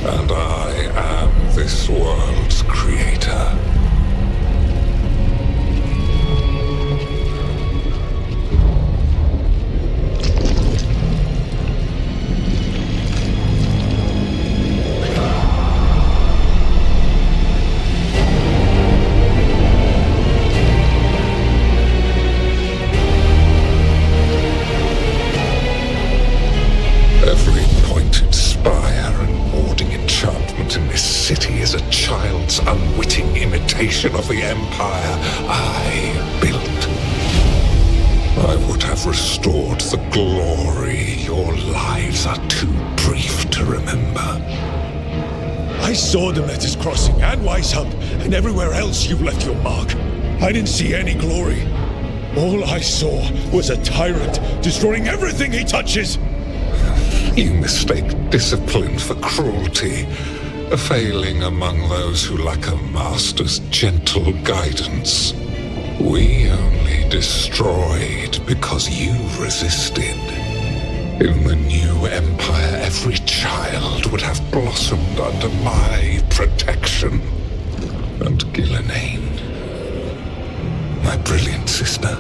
And I am this world's creator. Every pointed spire and warding enchantment in this city is a child's unwitting imitation of the empire I built. I would have restored the glory. Your lives are too brief to remember. I saw the Metis Crossing and Weishaupt, and everywhere else you've left your mark. I didn't see any glory. All I saw was a tyrant destroying everything he touches. You mistake discipline for cruelty, a failing among those who lack a master's gentle guidance. We only destroyed because you resisted. In the new empire, every child would have blossomed under my protection. And Gillenane, my brilliant sister,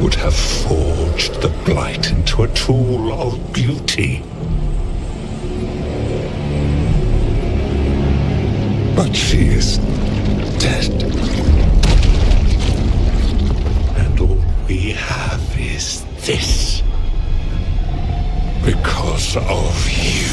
would have forged the blight into a tool of beauty. But she is dead. And all we have is this. Because of you.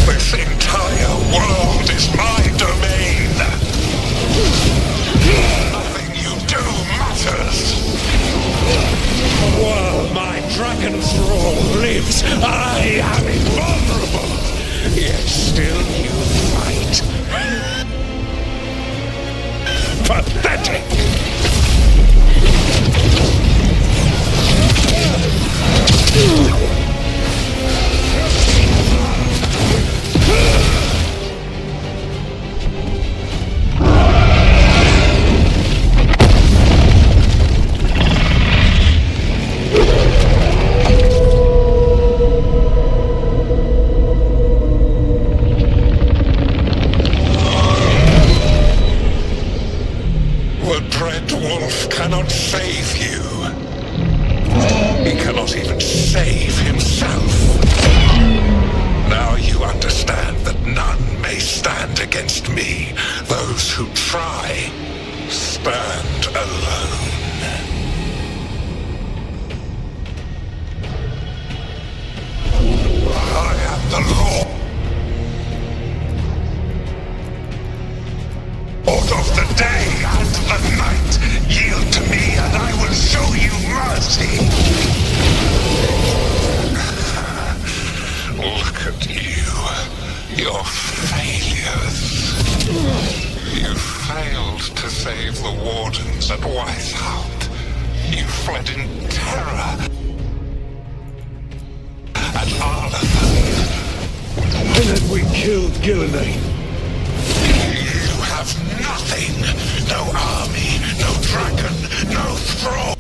This entire world is my domain. Nothing you do matters. While my dragon thrall lives, I am invulnerable. Yet still you fight. Pathetic. The Dread Wolf cannot save you. He cannot even save himself. Now you understand that none may stand against me. Those who try stand alone. I am the Lord of the day and the night. Yield to me and I will show you mercy. Look at you. Your failures. You failed to save the wardens at Weishaupt. You fled in terror. At Arlathan. And then we killed Gillenane. You have nothing. No army, no dragon, no thrall.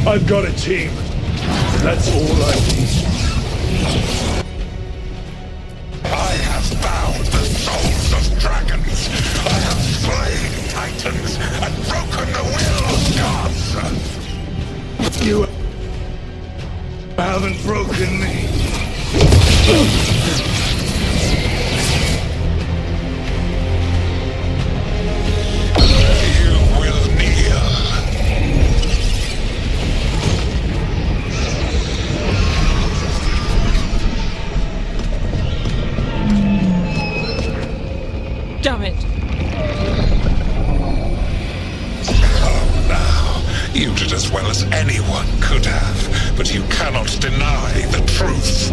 I've got a team. That's all I need. I have bound the souls of dragons. I have slain titans and broken the will of gods. You haven't broken me. You will kneel. Damn it. You did as well as anyone could have, but you cannot deny the truth.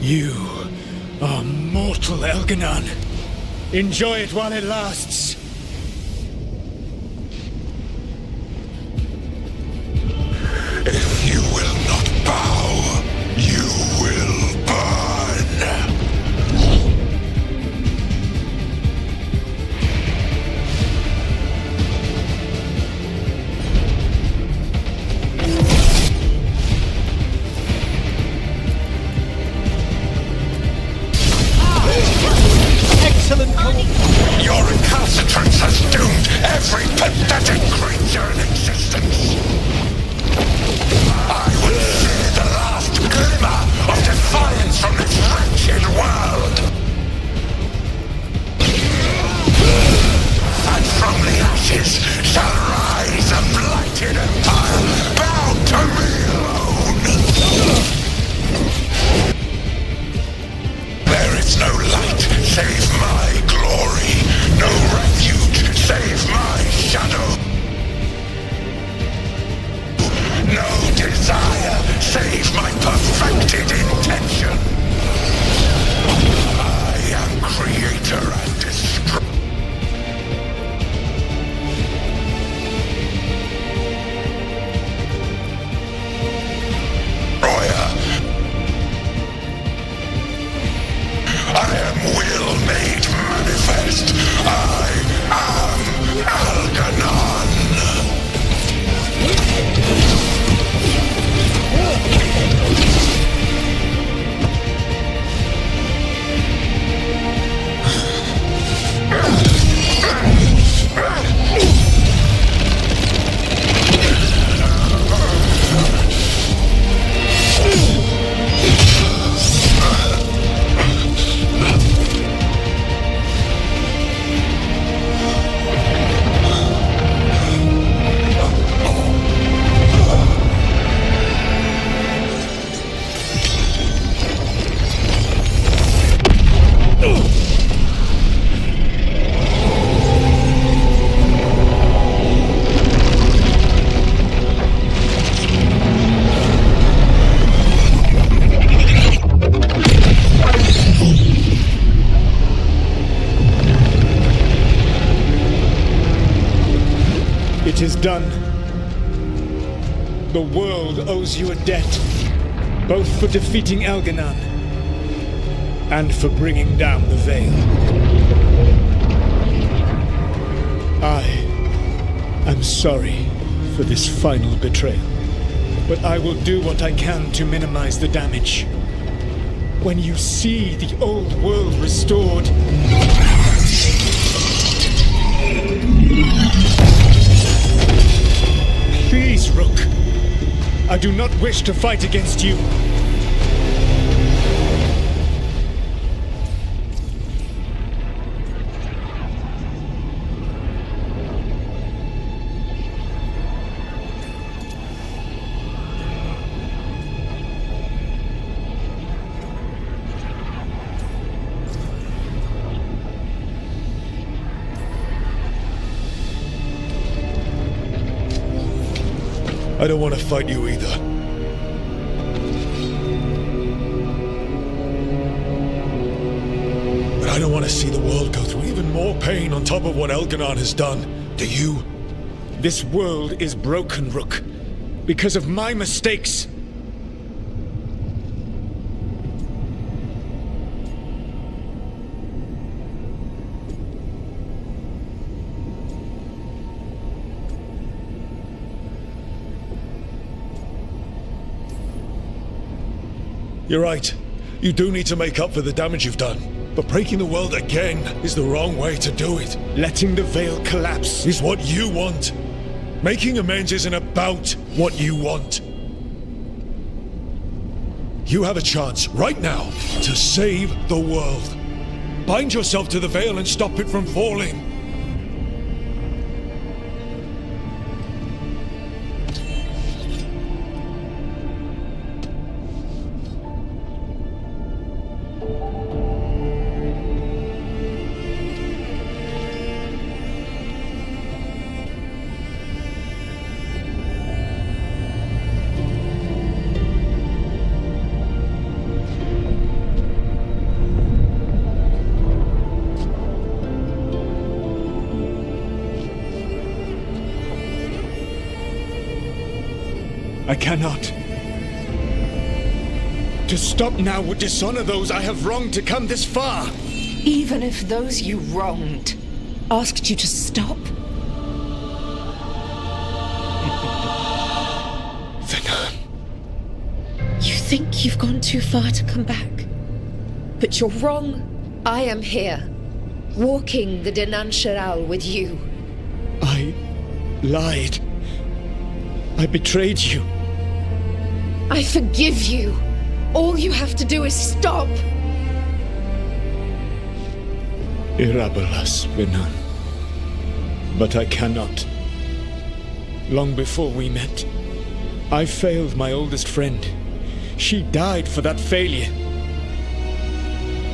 You are mortal, Elganon. Enjoy it while it lasts. If you will not bow, you will burn. Excellent. Your recalcitrance has doomed every pathetic creature in existence. I will see the last glimmer of defiance from this wretched world. And from the ashes shall rise a blighted empire bound to me alone. There is no light save my glory, no refuge save my shadow. No desire save my perfected intention. I am creator and destroyer. I am will made manifest. I am Algernon. It is done. The world owes you a debt, both for defeating Elganon and for bringing down the Veil. I am sorry for this final betrayal, but I will do what I can to minimize the damage. When you see the old world restored, please, Rook. I do not wish to fight against you. I don't want to fight you either. But I don't want to see the world go through even more pain on top of what Elganon has done. Do you? This world is broken, Rook. Because of my mistakes. You're right. You do need to make up for the damage you've done. But breaking the world again is the wrong way to do it. Letting the Veil collapse is what you want. Making amends isn't about what you want. You have a chance right now to save the world. Bind yourself to the Veil and stop it from falling. I cannot. To stop now would dishonor those I have wronged to come this far. Even if those you wronged asked you to stop? Venan. You think you've gone too far to come back? But you're wrong. I am here, walking the Denan Sheral with you. I lied. I betrayed you. I forgive you. All you have to do is stop. Irabelas, Venan. But I cannot. Long before we met, I failed my oldest friend. She died for that failure.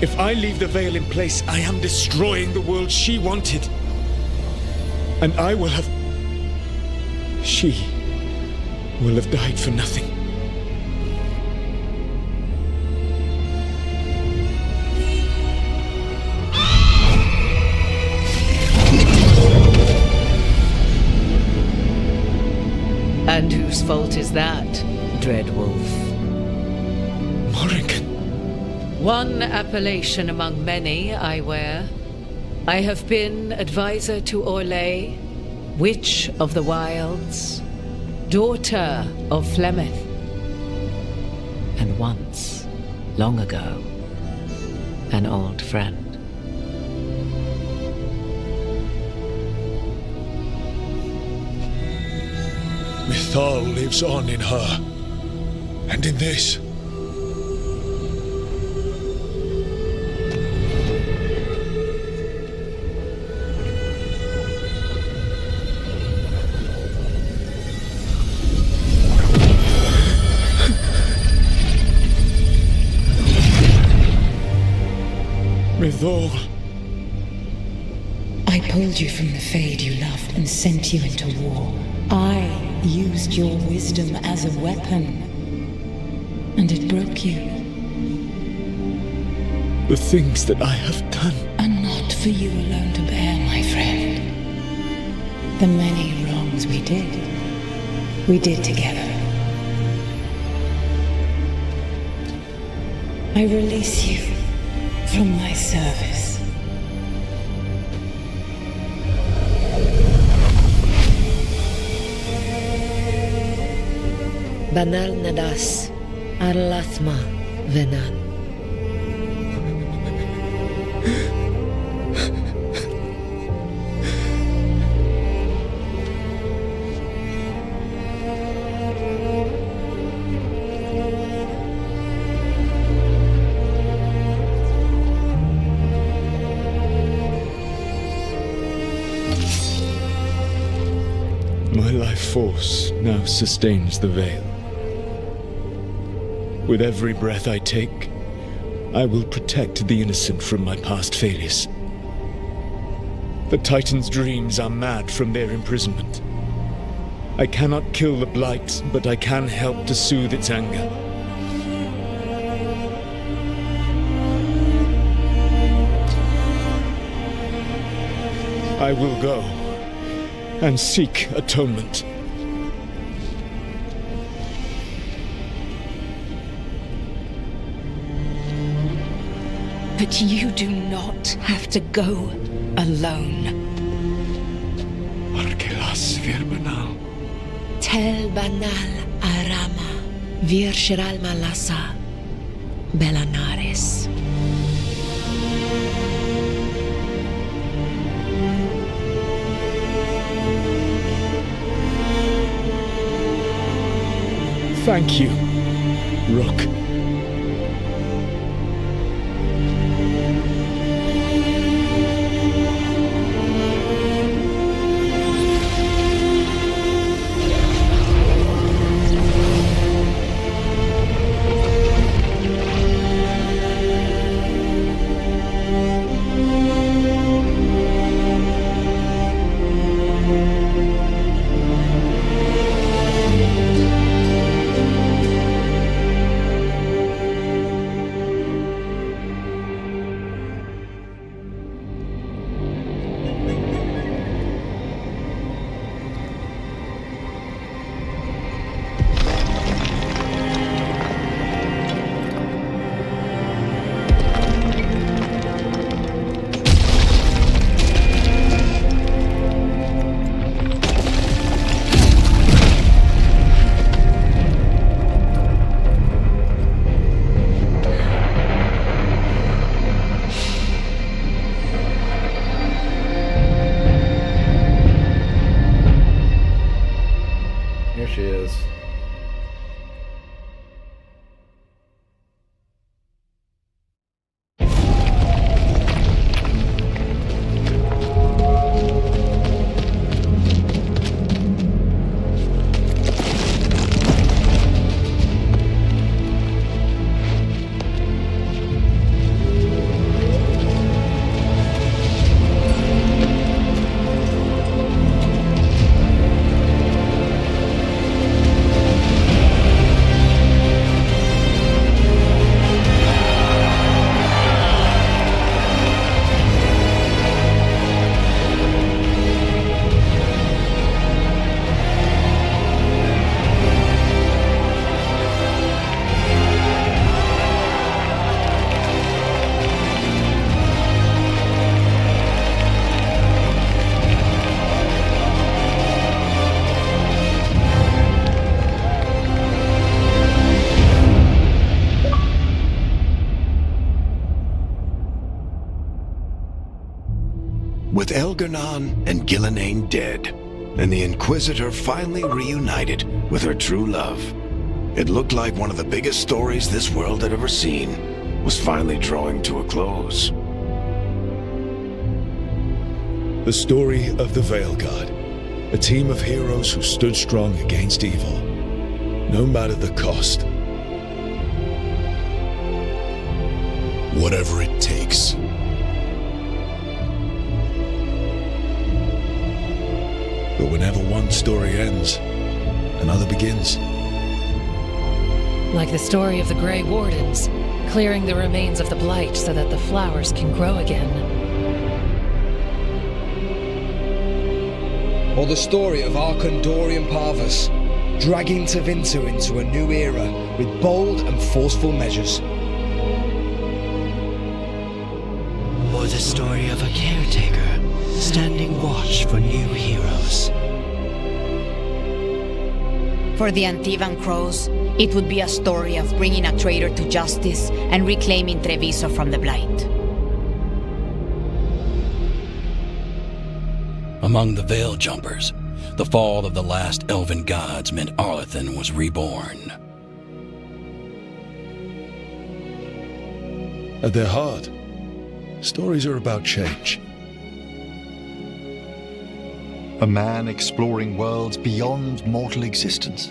If I leave the Veil in place, I am destroying the world she wanted. And I will have... She will have died for nothing. And whose fault is that, Dread Wolf? Morrigan. One appellation among many I wear. I have been advisor to Orlais, Witch of the Wilds, daughter of Flemeth, and once, long ago, an old friend. Mythal lives on in her, and in this. Mythal. I pulled you from the Fade you loved and sent you into war. I used your wisdom as a weapon, and it broke you. The things that I have done are not for you alone to bear, my friend. The many wrongs we did together. I release you from my service. Banal Nadas, Arlathma, Venan. My life force now sustains the Veil. With every breath I take, I will protect the innocent from my past failures. The Titan's dreams are mad from their imprisonment. I cannot kill the blight, but I can help to soothe its anger. I will go and seek atonement. But you do not have to go alone. Arkelas Virbanal. Tel banal arama, vir shiral malasa, belanares. Thank you, Rook. Here she is. With Elgar'nan and Gillenane dead, and the Inquisitor finally reunited with her true love, it looked like one of the biggest stories this world had ever seen was finally drawing to a close. The story of the Veilguard, a team of heroes who stood strong against evil, no matter the cost. Whatever it takes. But whenever one story ends, another begins. Like the story of the Grey Wardens, clearing the remains of the Blight so that the flowers can grow again. Or the story of Arkandorian Parvus, dragging Tevinter into a new era with bold and forceful measures. Or the story of a caretaker standing watch for new heroes. For the Antivan Crows, it would be a story of bringing a traitor to justice and reclaiming Treviso from the Blight. Among the Veil Jumpers, the fall of the last elven gods meant Arlethan was reborn. At their heart, stories are about change. A man exploring worlds beyond mortal existence.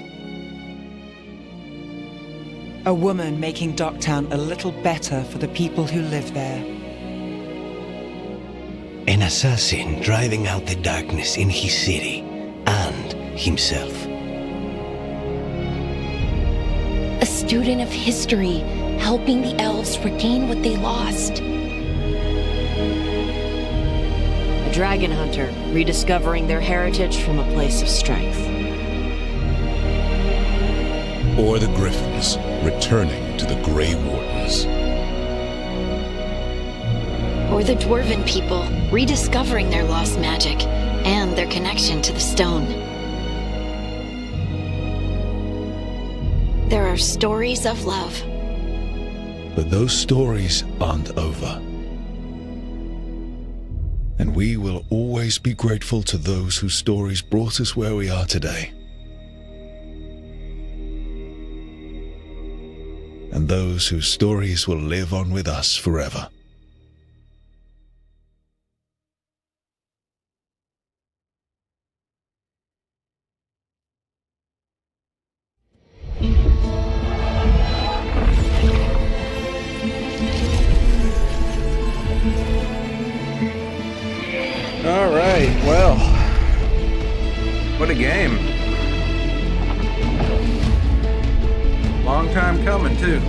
A woman making Docktown a little better for the people who live there. An assassin driving out the darkness in his city, and himself. A student of history, helping the elves regain what they lost. A dragon hunter, rediscovering their heritage from a place of strength. Or the Griffins, returning to the Grey Wardens. Or the Dwarven people, rediscovering their lost magic and their connection to the stone. There are stories of love. But those stories aren't over. And we will always be grateful to those whose stories brought us where we are today. And those whose stories will live on with us forever. All right, well, what a game. Long time coming, too.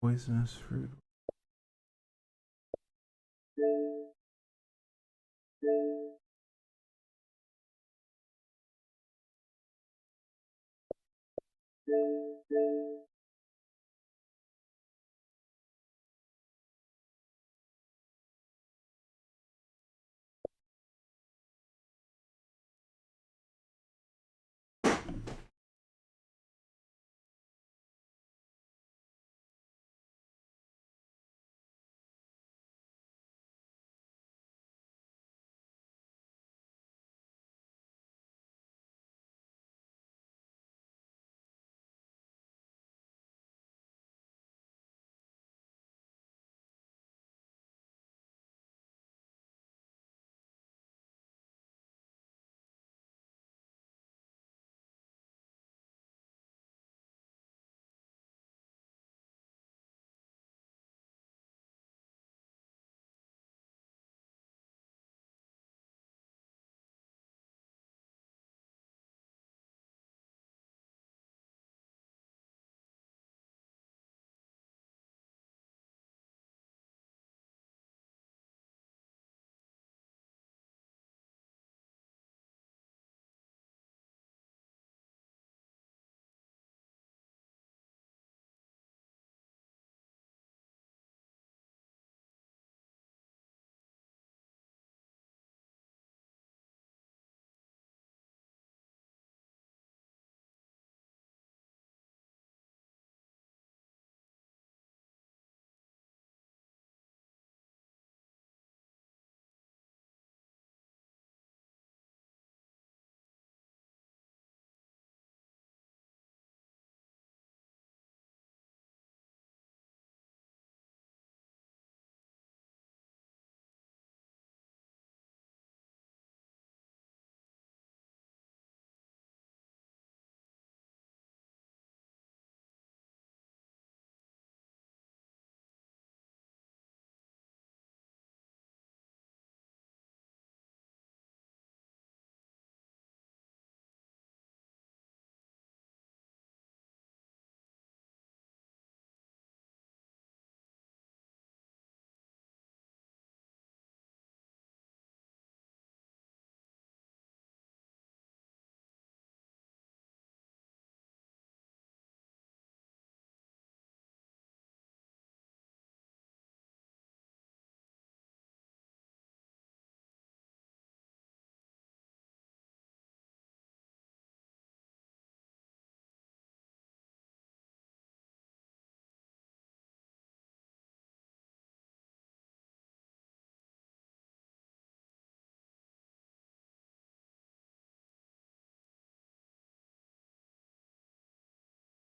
Poisonous fruit.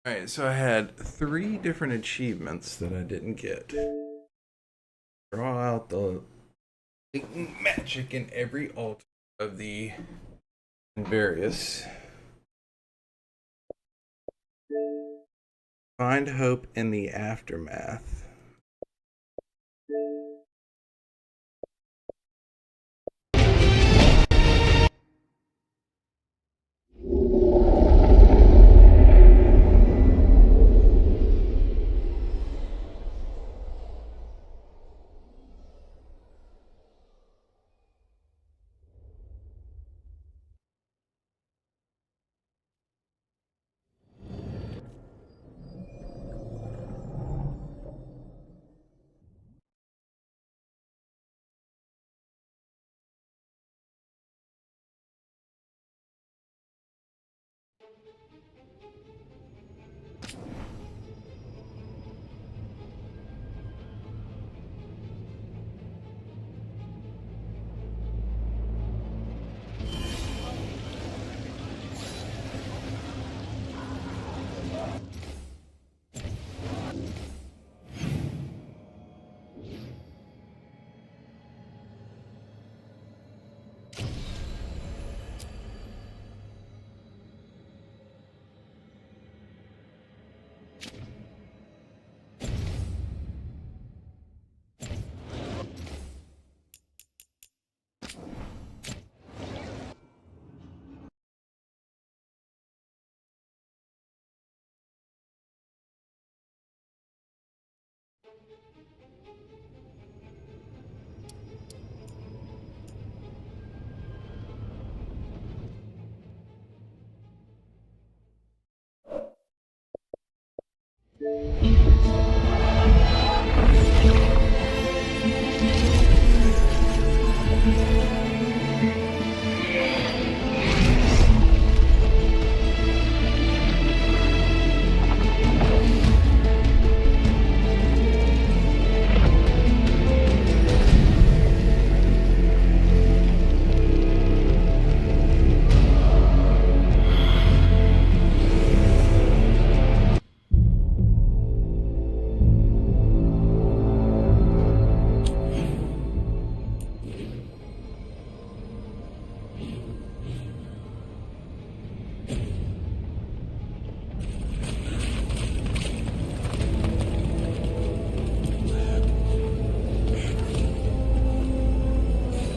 Alright, so I had 3 different achievements that I didn't get. Draw out the magic in every altar of the various. Find hope in the aftermath.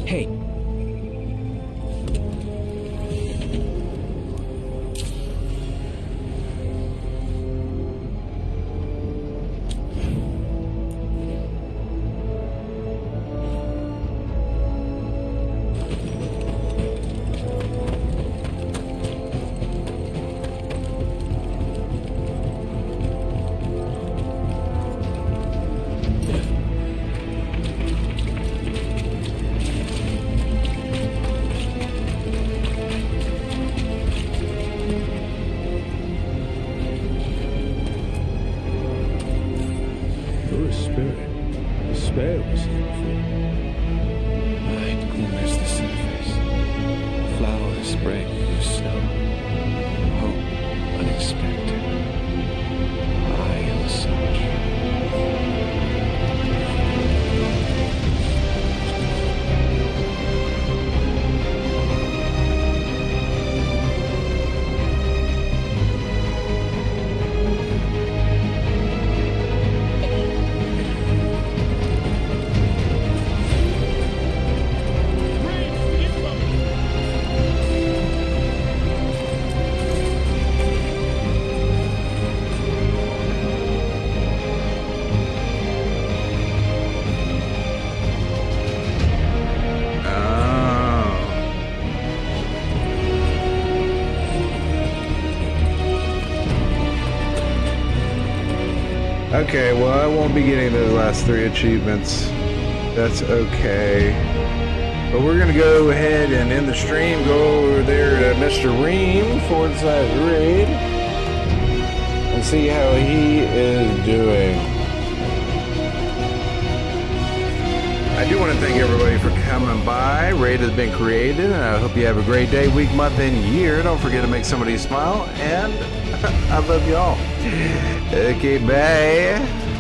Hey. You're a spirit. Despair was here before. Light glimmers the surface. Flowers break through snow. Hope unexpected. I am such. Okay, well, I won't be getting those last 3 achievements. That's okay. But we're gonna go ahead and end the stream, go over there to Mr. Ream /raid and see how he is doing. I do want to thank everybody for coming by. Raid has been created, and I hope you have a great day, week, month, and year. Don't forget to make somebody smile, and I love you all. Okay, bye.